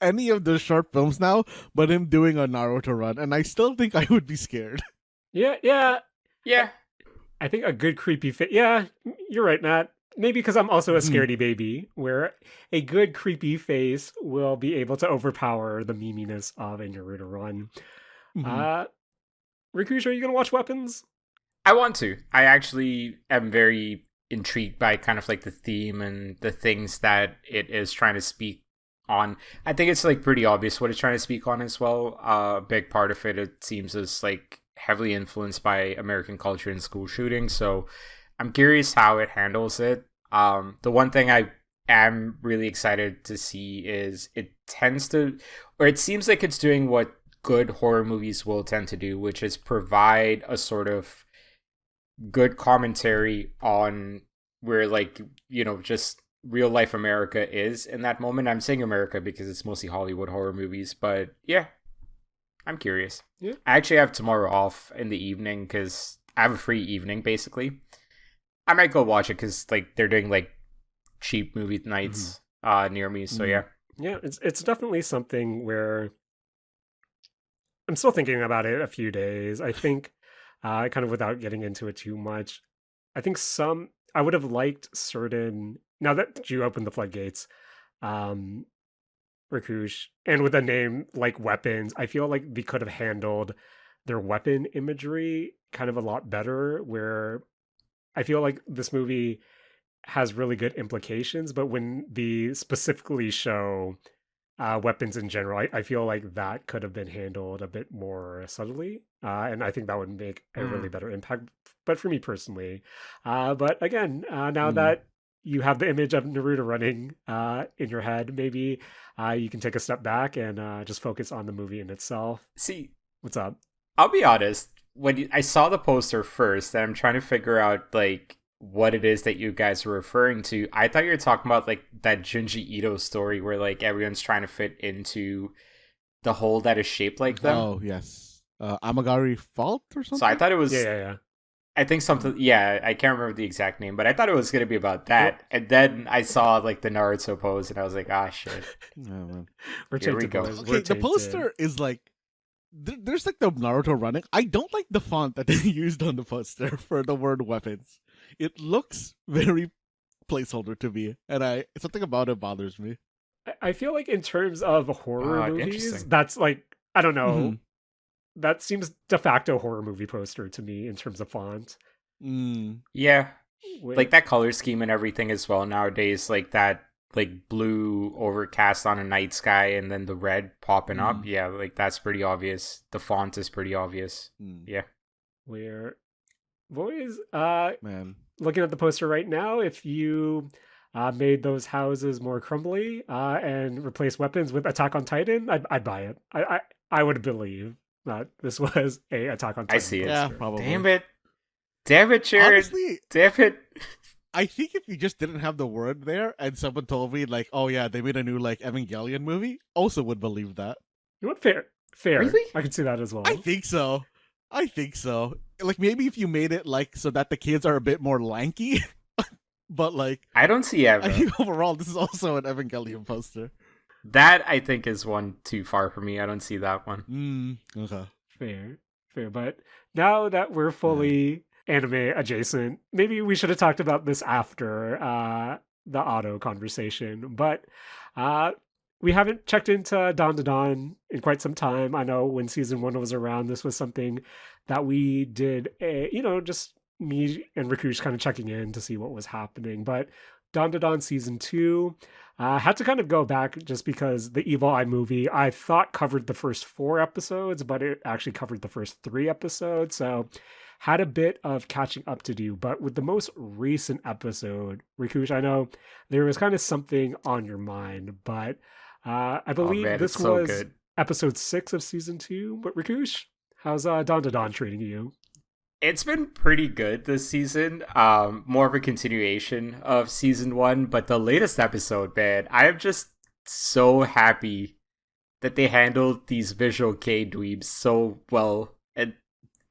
any of the short films now, but him doing a Naruto run, and I still think I would be scared. Yeah. Yeah. I think a good creepy face. Yeah, you're right, Matt. Maybe because I'm also a scaredy baby, where a good creepy face will be able to overpower the meminess of a Naruto run. Rakush, are you going to watch Weapons? I want to. I actually am very intrigued by kind of like the theme and the things that it is trying to speak on. I think it's like pretty obvious what it's trying to speak on as well. A big part of it seems, is like heavily influenced by American culture and school shootings. So I'm curious how it handles it. The one thing I am really excited to see is it seems like it's doing what good horror movies will tend to do, which is provide a sort of good commentary on where, like, just real life America is in that moment. I'm saying America because it's mostly Hollywood horror movies, but yeah, I'm curious. Yeah. I actually have tomorrow off in the evening because I have a free evening, basically. I might go watch it because like they're doing like cheap movie nights near me. So yeah, it's definitely something where I'm still thinking about it a few days. I think, kind of without getting into it too much, I think I would have liked certain. Now that you opened the floodgates, Rakush, and with a name like Weapons, I feel like they could have handled their weapon imagery kind of a lot better, where I feel like this movie has really good implications, but when they specifically show weapons in general, I feel like that could have been handled a bit more subtly, and I think that would make a really better impact. But for me personally, but again, now that you have the image of Naruto running in your head, maybe you can take a step back and just focus on the movie in itself. See, what's up? I'll be honest. When I saw the poster first, and I'm trying to figure out like what it is that you guys were referring to, I thought you were talking about like that Junji Ito story where like everyone's trying to fit into the hole that is shaped like them. Oh yes, Amagari Fault or something. So I thought it was. Yeah. I think something. Yeah, I can't remember the exact name, but I thought it was going to be about that. And then I saw like the Naruto pose, and I was like, ah, shit. Oh, man. Here we go. Okay, the poster is like. There's like the Naruto running. I don't like the font that they used on the poster for the word weapons. It looks very placeholder to me, and something about it bothers me. I feel like in terms of horror movies, interesting. that's like, I don't know. Mhm. That seems de facto horror movie poster to me in terms of font. Yeah, Wait, like that color scheme and everything as well nowadays, like that like blue overcast on a night sky and then the red popping up. Yeah, like that's pretty obvious. The font is pretty obvious. Yeah. where boys, Man. looking at the poster right now, if you made those houses more crumbly and replace weapons with Attack on Titan, I'd buy it. I would believe that this was a Attack on Titan I see it. Yeah, poster. probably. Damn it, Jaren. Honestly, Damn it. I think if you just didn't have the word there and someone told me like, oh yeah, they made a new like Evangelion movie, also would believe that. You know what? Fair. Really? I could see that as well. I think so. Like maybe if you made it like so that the kids are a bit more lanky, but like I don't see Eva. I think overall this is also an Evangelion poster. That I think is one too far for me. I don't see that one. Okay. Fair. But now that we're fully anime adjacent, maybe we should have talked about this after the auto conversation. But we haven't checked into Dandadan in quite some time. I know when season 1 was around, this was something that we did, just me and Rakush kind of checking in to see what was happening. But Dandadan season 2, had to kind of go back just because the Evil Eye movie, I thought covered the first 4 episodes, but it actually covered the first 3 episodes. So had a bit of catching up to do. But with the most recent episode, Rakush, I know there was kind of something on your mind, but I believe this it's so was good. episode 6 of season 2. But Rakush, how's Dandadan treating you? It's been pretty good this season. More of a continuation of season 1, but the latest episode, man, I am just so happy that they handled these visual K dweebs so well and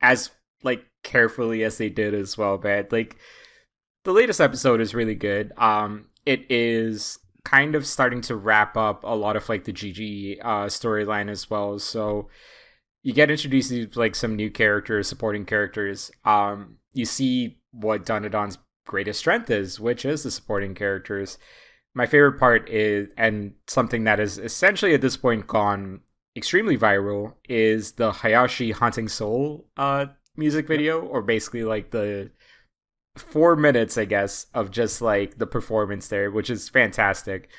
as like carefully as they did as well, man. Like the latest episode is really good. It is kind of starting to wrap up a lot of like the GG storyline as well. So you get introduced to like some new characters, supporting characters. You see what Dandadan's greatest strength is, which is the supporting characters. My favorite part is, and something that is essentially at this point gone extremely viral, is the Hayashi Haunting Soul music video, or basically like the 4 minutes, I guess, of just like the performance there, which is fantastic.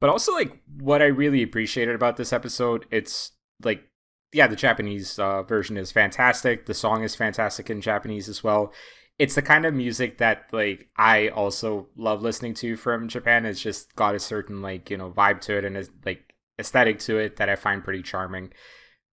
But also like what I really appreciated about this episode, it's like, yeah, the Japanese version is fantastic. The song is fantastic in Japanese as well. It's the kind of music that like I also love listening to from Japan. It's just got a certain like, vibe to it and a, like aesthetic to it that I find pretty charming.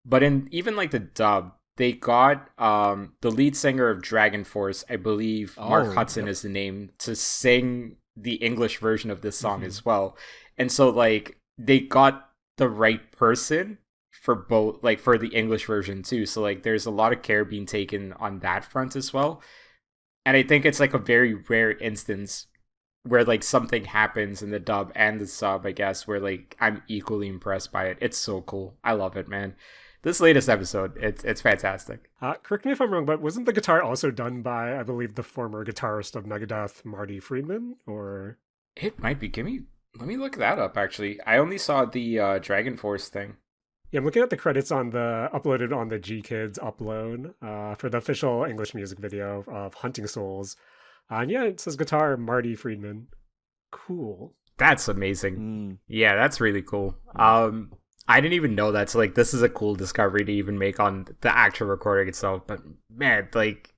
But in even like the dub, they got the lead singer of Dragon Force, I believe Mark Hudson is the name, to sing the English version of this song as well. And so like they got the right person for both, like for the English version too. So like there's a lot of care being taken on that front as well. And I think it's like a very rare instance where like something happens in the dub and the sub, I guess, where like I'm equally impressed by it. It's so cool. I love it, man. This latest episode, it's fantastic. Correct me if I'm wrong, but wasn't the guitar also done by, I believe, the former guitarist of Megadeth, Marty Friedman? Or It might be. Let me look that up. Actually, I only saw the Dragon Force thing. yeah, I'm looking at the credits uploaded on the G Kids upload for the official English music video of Hunting Souls. And yeah, it says guitar Marty Friedman. Cool. That's amazing. Yeah, that's really cool. I didn't even know that. So like, this is a cool discovery to even make on the actual recording itself. But man, like,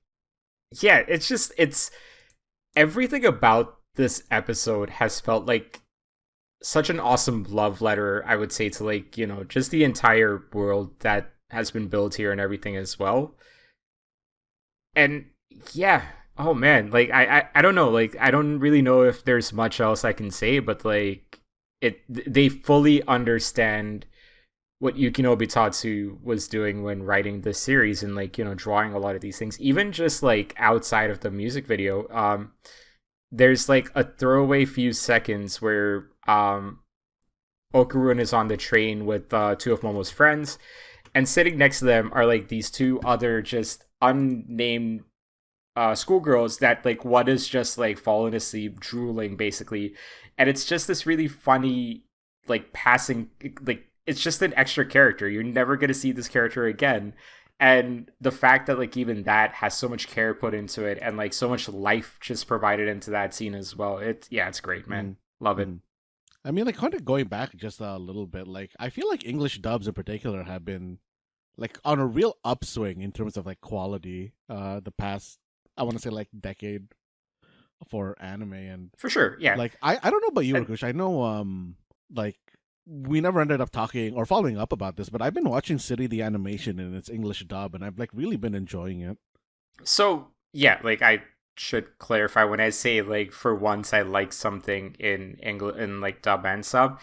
yeah, it's everything about this episode has felt like such an awesome love letter, I would say, to like, just the entire world that has been built here and everything as well. And yeah, oh man, like I don't know, like I don't really know if there's much else I can say, but like they fully understand what Yukino Bitatsu was doing when writing this series and like, drawing a lot of these things, even just like outside of the music video. There's like a throwaway few seconds where Okurun is on the train with 2 of Momo's friends, and sitting next to them are like these 2 other just unnamed schoolgirls that like one is just like falling asleep, drooling basically, and it's just this really funny like passing like it's just an extra character. You're never gonna see this character again. And the fact that like even that has so much care put into it and like so much life just provided into that scene as well. It's great, man. Love it. I mean, like, kind of going back just a little bit, like, I feel like English dubs in particular have been, like, on a real upswing in terms of, like, quality the past, I want to say, like, decade for anime. And, For sure, yeah. like, I don't know about you, And- Rakush. I know, like, we never ended up talking or following up about this, but I've been watching City the Animation in its English dub, and I've, like, really been enjoying it. So yeah, like I should clarify when I say like for once I like something in English in like dub and sub,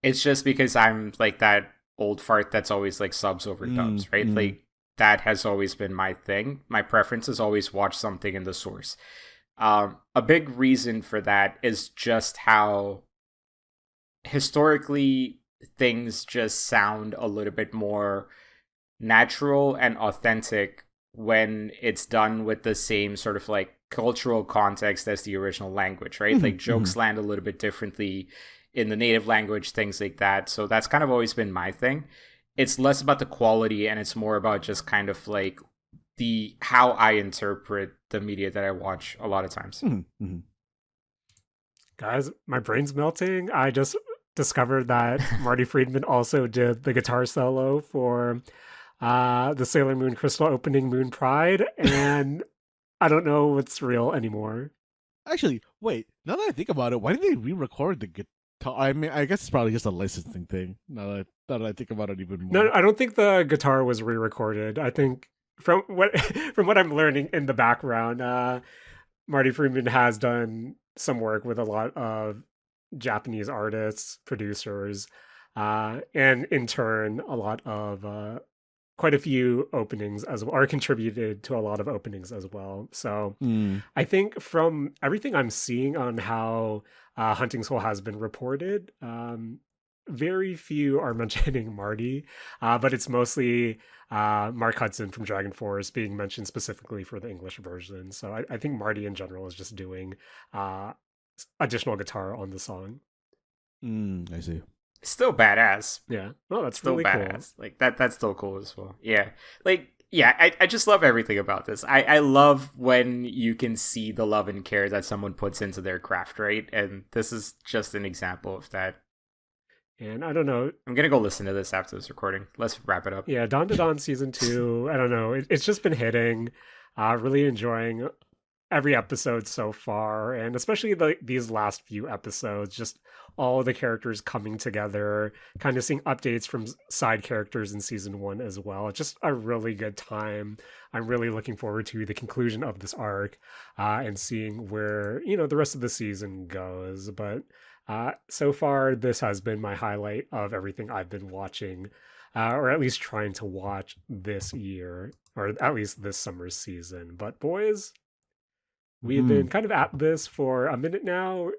it's just because I'm like that old fart that's always like subs over dubs, right? Like that has always been my thing. My preference is always watch something in the source. A big reason for that is just how historically things just sound a little bit more natural and authentic when it's done with the same sort of like cultural context as the original language, right? Like jokes land a little bit differently in the native language, things like that. So that's kind of always been my thing. It's less about the quality and it's more about just kind of like the how I interpret the media that I watch a lot of times. Guys, my brain's melting. I just discovered that Marty Friedman also did the guitar solo for the Sailor Moon Crystal opening Moon Pride, and I don't know what's real anymore. Actually, wait, now that I think about it, why did they re-record the guitar? I mean, I guess it's probably just a licensing thing, now that I think about it even more. No, I don't think the guitar was re-recorded. I think from what from what I'm learning in the background, Marty Friedman has done some work with a lot of Japanese artists, producers, and in turn, a lot of quite a few openings as well, or contributed to a lot of openings as well. So I think from everything I'm seeing on how Hunting Soul has been reported, very few are mentioning Marty, but it's mostly Mark Hudson from Dragon Force being mentioned specifically for the English version. So I think Marty in general is just doing additional guitar on the song. I see. Still badass. Yeah. Oh, that's Still really badass. cool. Like that's still cool as well. Yeah. Like yeah, I just love everything about this. I love when you can see the love and care that someone puts into their craft, right? And this is just an example of that. And I don't know. I'm gonna go listen to this after this recording. Let's wrap it up. Yeah, Dandadan season 2. I don't know. It's just been hitting. Really enjoying every episode so far, and especially these last few episodes. Just all the characters coming together, kind of seeing updates from side characters in season 1 as well. It's just a really good time. I'm really looking forward to the conclusion of this arc, and seeing where the rest of the season goes. But so far, this has been my highlight of everything I've been watching, or at least trying to watch this year, or at least this summer's season. But boys, we've been kind of at this for a minute now,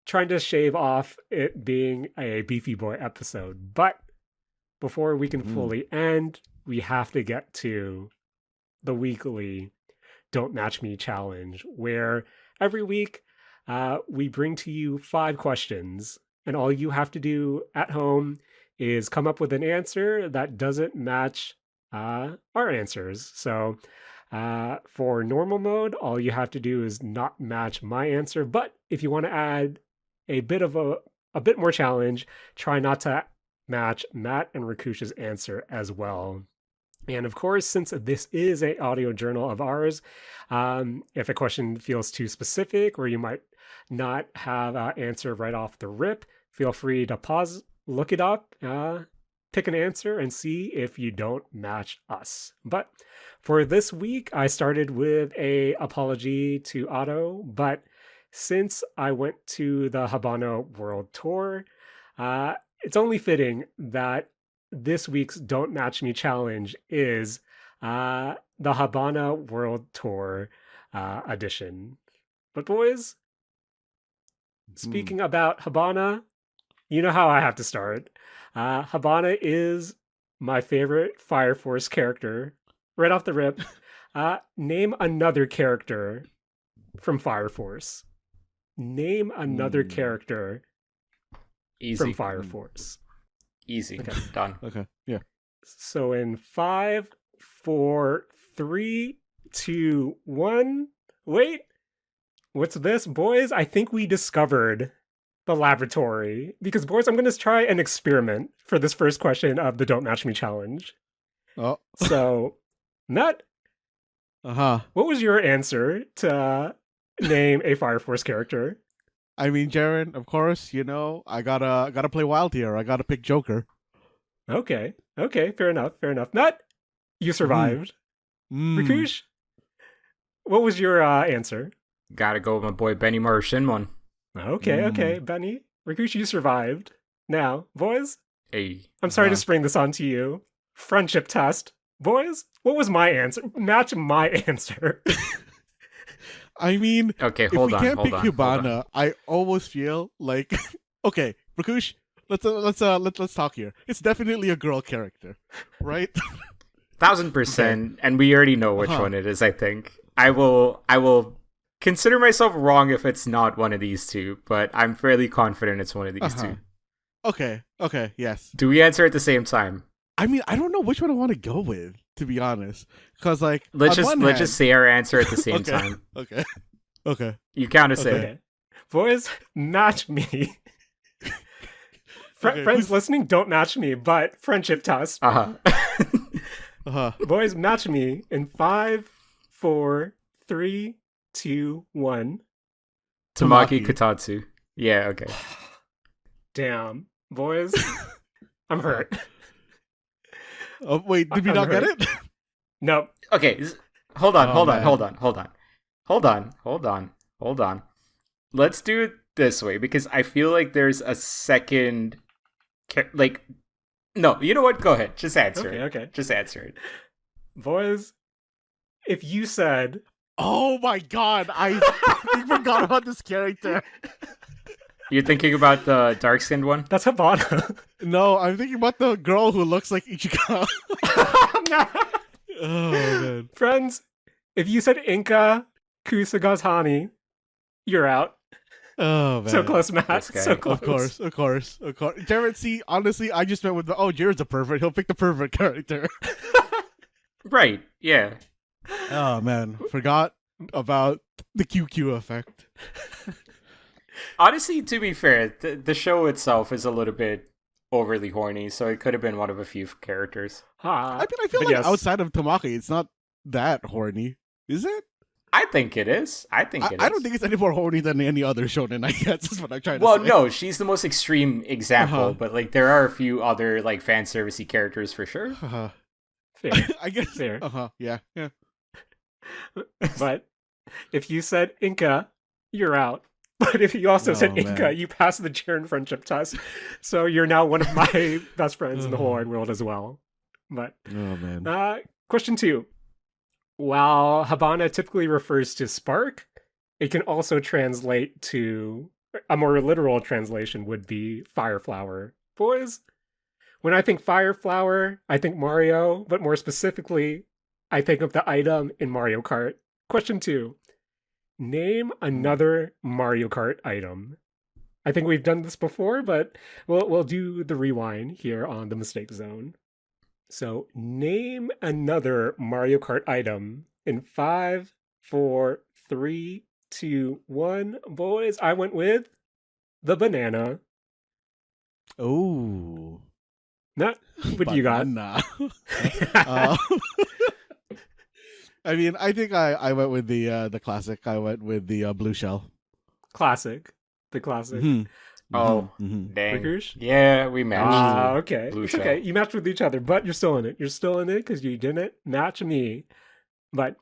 trying to shave off it being a Beefy Boy episode. But before we can fully end, we have to get to the weekly Don't Match Me challenge, where every week we bring to you 5 questions, and all you have to do at home is come up with an answer that doesn't match our answers. So for normal mode, all you have to do is not match my answer. But if you want to add a bit more challenge, try not to match Matt and Rakush's answer as well. And of course, since this is an audio journal of ours, if a question feels too specific or you might not have an answer right off the rip, feel free to pause, look it up, pick an answer, and see if you don't match us. But for this week, I started with a apology to Otto, but since I went to the Hibana World Tour, it's only fitting that this week's Don't Match Me challenge is the Hibana World Tour edition. But boys, speaking about Hibana, you know how I have to start. Hibana is my favorite Fire Force character. Right off the rip, Name another character from Fire Force. Name another character Easy. from Fire Force. Easy. Okay. Done. Okay. Yeah. So in 5, 4, 3, 2, 1. Wait. What's this, boys? I think we discovered the laboratory. Because, boys, I'm going to try an experiment for this first question of the Don't Match Me challenge. Oh. So, Matt, Uh-huh. what was your answer to name a Fire Force character? I mean, Jaren, of course, I gotta play wild here. I gotta pick Joker. Okay, fair enough. Matt, you survived. Rakush, what was your answer? Gotta go with my boy Benny Shinmon. Okay, Benny. Rakush, you survived. Now, boys, Hey. I'm sorry to spring this onto you. Friendship test. Boys, what was my answer? Match my answer. I mean, Okay, if hold we on. can't hold pick on, hold on. Hibana, I almost feel like okay, Rakush, let's talk here. It's definitely a girl character, right? 1000%, and we already know which one it is. I think I will consider myself wrong if it's not one of these two, but I'm fairly confident it's one of these two. Okay, yes. Do we answer at the same time? I mean, I don't know which one I want to go with, to be honest, because like Let's on just one say our answer at the same hand- time. Okay. You count us in. Okay. Boys, match me. Okay, Friends listening, don't match me, but friendship test. Boys, match me in 5, 4, 3, 2, 1. Tamaki Katatsu. Yeah. Okay. Damn, boys, I'm hurt. Oh wait, did we I'm not get hurt. it? Nope. Okay. Hold on. man. Hold on. Let's do it this way because I feel like there's a second. No, you know what? Go ahead. Just answer it. Okay. Just answer it. Boys, if you said Oh my god, I forgot about this character. You're thinking about the dark skinned one? that's Hibana. No, I'm thinking about the girl who looks like Ichika. Oh man. Friends, if you said Inka Kusagazhani, you're out. Oh man. So close, Matt. This guy. So close. Of course. Jared, see, honestly, I just went with Jared's a pervert. He'll pick the pervert character. Right, yeah. Oh man, forgot about the QQ effect. Honestly, to be fair, the show itself is a little bit overly horny, so it could have been one of a few characters. I mean, I feel But like yes. outside of Tamaki, it's not that horny, is it? I think it is. I don't think it's any more horny than any other shonen, I guess, is what I'm trying to Well, say. no, she's the most extreme example, Uh-huh. but like there are a few other like fan servicey characters for sure. Fair. I guess. Fair. Yeah. But if you said Inka, you're out. But if you also said Oh, Inka, man. you passed the Jaren friendship test. So you're now one of my best friends in the whole wide world as well. But Oh man. question 2. While Hibana typically refers to spark, it can also translate to a more literal translation would be fire flower. Boys, when I think fire flower, I think Mario, but more specifically, I think of the item in Mario Kart. Question 2. Name another Mario Kart item. I think we've done this before, but we'll do the rewind here on the mistake zone. So name another Mario Kart item in 5, 4, 3, 2, 1. Boys, I went with the banana. Oh. What do you got? Banana. I mean, I think I went with the classic. I went with the blue shell. Classic. The classic. Mhm. Oh, Mhm. dang. Rakush? Yeah, we matched. Okay. Blue It's shell. okay. You matched with each other, but you're still in it. You're still in it because you didn't match me. But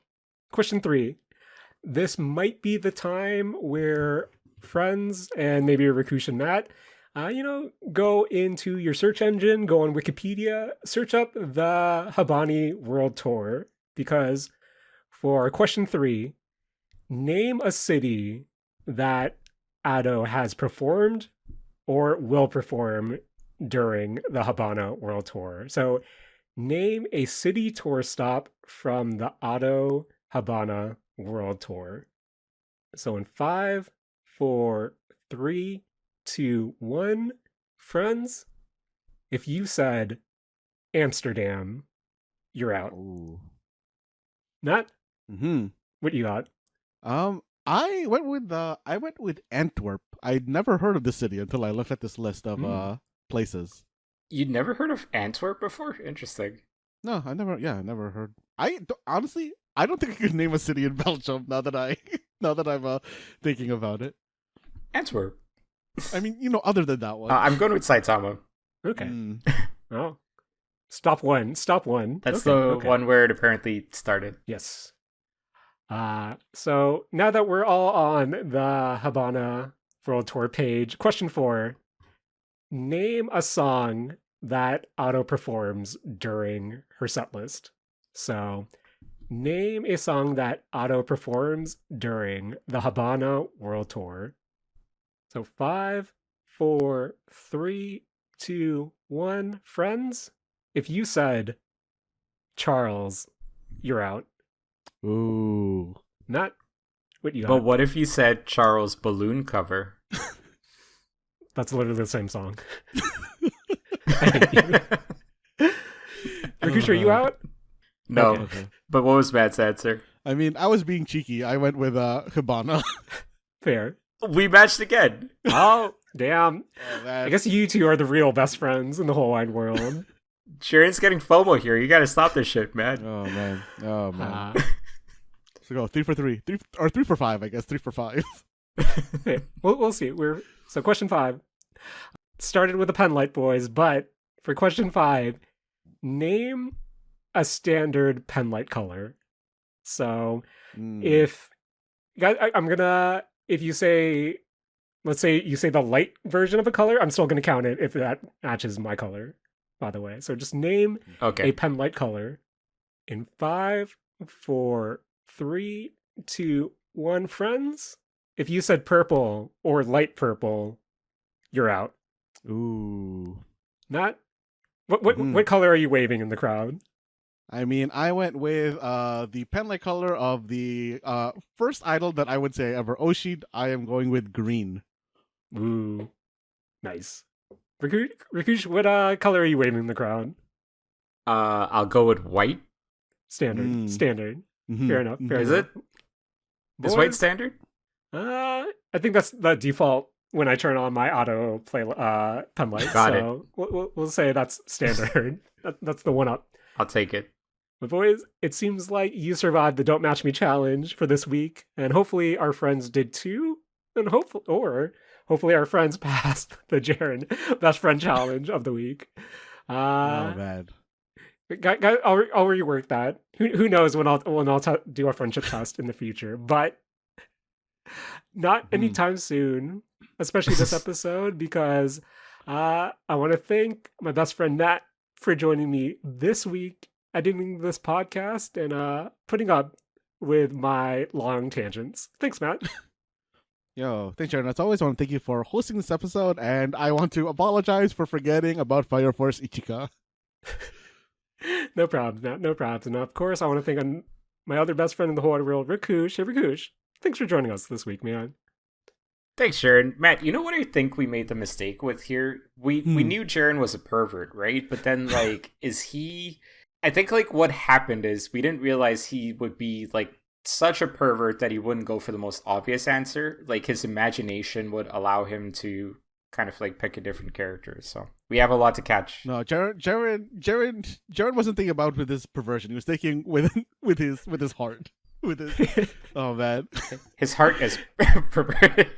question 3. This might be the time where friends and maybe Rakush and Matt, go into your search engine, go on Wikipedia, search up the Hibana World Tour. Because for question 3, name a city that Ado has performed or will perform during the Hibana World Tour. So Name a city tour stop from the Hibana World Tour. So in 5, 4, 3, 2, 1, friends, if you said Amsterdam, you're out. Ooh. Not Mm-hmm. what you got. I went with Antwerp. I'd never heard of this city until I looked at this list of places. You'd never heard of Antwerp before? Interesting. No, I never heard. Honestly, I don't think I could name a city in Belgium now that I'm thinking about it. Antwerp. I mean, other than that one. I'm going with Saitama. Okay. Mm. Oh. Stop one. That's Okay, the one where it apparently started. Yes. So now that we're all on the Hibana World Tour page, question 4. Name a song that Auto performs during her set list. So, name a song that Auto performs during the Hibana World Tour. So 5, 4, 3, 2, 1. Friends, if you said Charles, you're out. Ooh. Not what you got. But what if you said Charles balloon cover? That's literally the same song. I hate you. Rakush, are you out? No. Okay. But what was Matt's answer? I mean, I was being cheeky. I went with Hibana. Fair. We matched again. Oh, damn. Oh, man. I guess you two are the real best friends in the whole wide world. Jaren's getting FOMO here. You gotta stop this shit, man. Oh man. Uh, So go 3 for 3, 3 for 5. I guess 3 for 5. we'll see. So question 5 started with the penlight boys, but for question 5, name a standard penlight color. So if guys, if you say, let's say you say the light version of a color, I'm still gonna count it if that matches my color. By the way, so just name Okay. a penlight color in 5, 4, 3, 2, 1. Friends, if you said purple or light purple, you're out. Ooh. Not what color are you waving in the crowd? I mean, I went with the penlight color of the first idol that I would say ever Oshi'd. I am going with green. Ooh, nice. Rakush, what color are you waving in the crowd? I'll go with white. Standard. Mhm. Fair enough. Fair Is enough. it? Is white standard? I think that's the default when I turn on my auto play penlight. Got so we'll say that's standard. That's the one up. I'll take it. But boys, it seems like you survived the Don't Match Me challenge for this week, and hopefully our friends did too, and hopefully our friends passed the Jaren Best Friend Challenge of the week. Oh man. Guys, I'll rework that. Who knows when I'll do a friendship test in the future, but not anytime soon, especially this episode, because I want to thank my best friend Matt for joining me this week, editing this podcast, and putting up with my long tangents. Thanks, Matt. Yo, thanks, Jaren. As always, I want to thank you for hosting this episode, and I want to apologize for forgetting about Fire Force Ichika. No problem, Matt. No problems. And of course, I want to thank my other best friend in the whole world, Rakush. Hey, Rakush, thanks for joining us this week, man. Thanks, Jaren. Matt, you know what I think we made the mistake with here? We knew Jaren was a pervert, right? But then, like, is he... I think, like, what happened is we didn't realize he would be, like, such a pervert that he wouldn't go for the most obvious answer. Like, his imagination would allow him to kind of, like, pick a different character. So we have a lot to catch. No, Jaren wasn't thinking about with his perversion. He was thinking with his heart. With his oh man, his heart is perverted.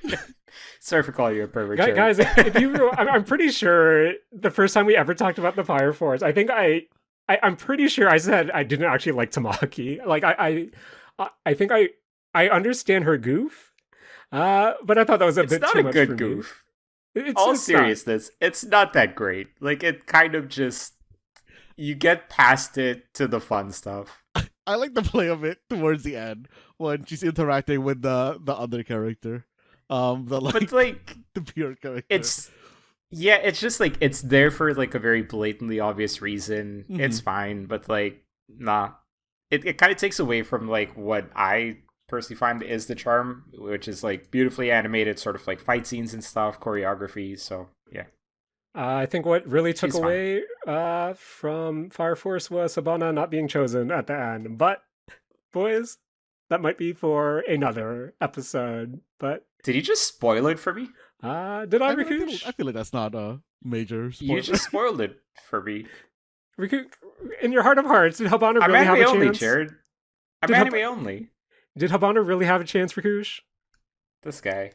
Sorry for calling you a pervert, Jaren. Guys. I'm pretty sure the first time we ever talked about the Fire Force, I think I'm pretty sure I said I didn't actually like Tamaki. Like I think I understand her goof, but I thought that was a bit too much. It's not a good goof. All seriousness, it's not that great. Like, it kind of just, you get past it to the fun stuff. I like the play of it towards the end when she's interacting with the other character, but like the pure character. Yeah, it's just like it's there for like a very blatantly obvious reason. It's Mhm. fine, but like nah. It kind of takes away from like what I personally find is the charm, which is like beautifully animated sort of like fight scenes and stuff, choreography. So yeah, I think what really took she's fine. away from Fire Force was Hibana not being chosen at the end. But boys, that might be for another episode. But Did you just spoil it for me? did I, I feel, Rakush? I feel like that's not a major You spoiler. just spoiled it for me. Rakush, in your heart of hearts, did Hibana I'm really have a anime only, chance? Jared. I'm Did anime only. Did Hibana really have a chance, Rakush? This guy.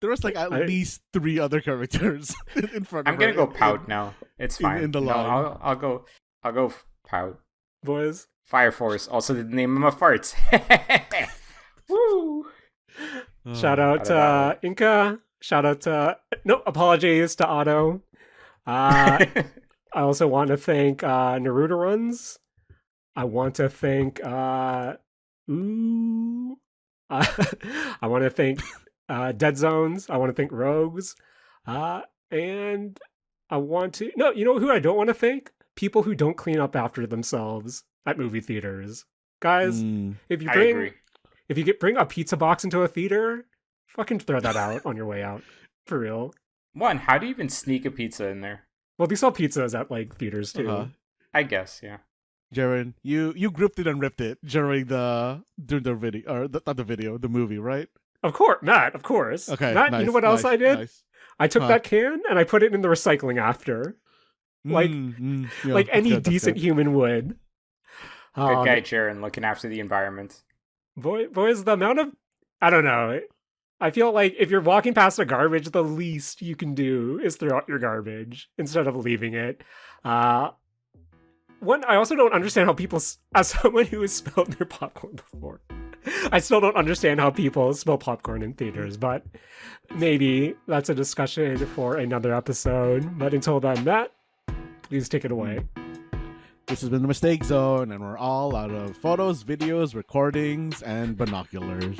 There was like at I- least 3 other characters in front of I'm gonna her go pout now. It's fine. in the No, line. I'll go pout. Boys. Fire Force, also the name of my farts. Woo! Shout out to Inca. Shout out to no apologies to Otto. I also want to thank Naruto Runs. I want to thank ooh. I want to thank Dead Zones. I want to thank Rogues. And I want to no, you know who I don't want to thank? People who don't clean up after themselves at movie theaters. Guys, if you I bring agree. if you bring a pizza box into a theater, fucking throw that out on your way out. For real. One, how do you even sneak a pizza in there? Well, they sell pizzas at like theaters too. I guess, yeah. Jaren, you gripped it and ripped it during the video or not the video, the movie, right? Of course, Matt. Of course. Okay, Matt, nice, you know what else nice, I did? nice. I took Huh. that can and I put it in the recycling after, like Yeah, like that's any good, that's decent good. human would. Good guy, Jaren, looking after the environment. Boys, the amount of I don't know. I feel like if you're walking past a garbage, the least you can do is throw out your garbage instead of leaving it. One, I also don't understand how people, as someone who has spilled their popcorn before, I still don't understand how people spill popcorn in theaters, but maybe that's a discussion for another episode. But until then, Matt, please take it away. This has been the Mistake Zone, and we're all out of photos, videos, recordings, and binoculars.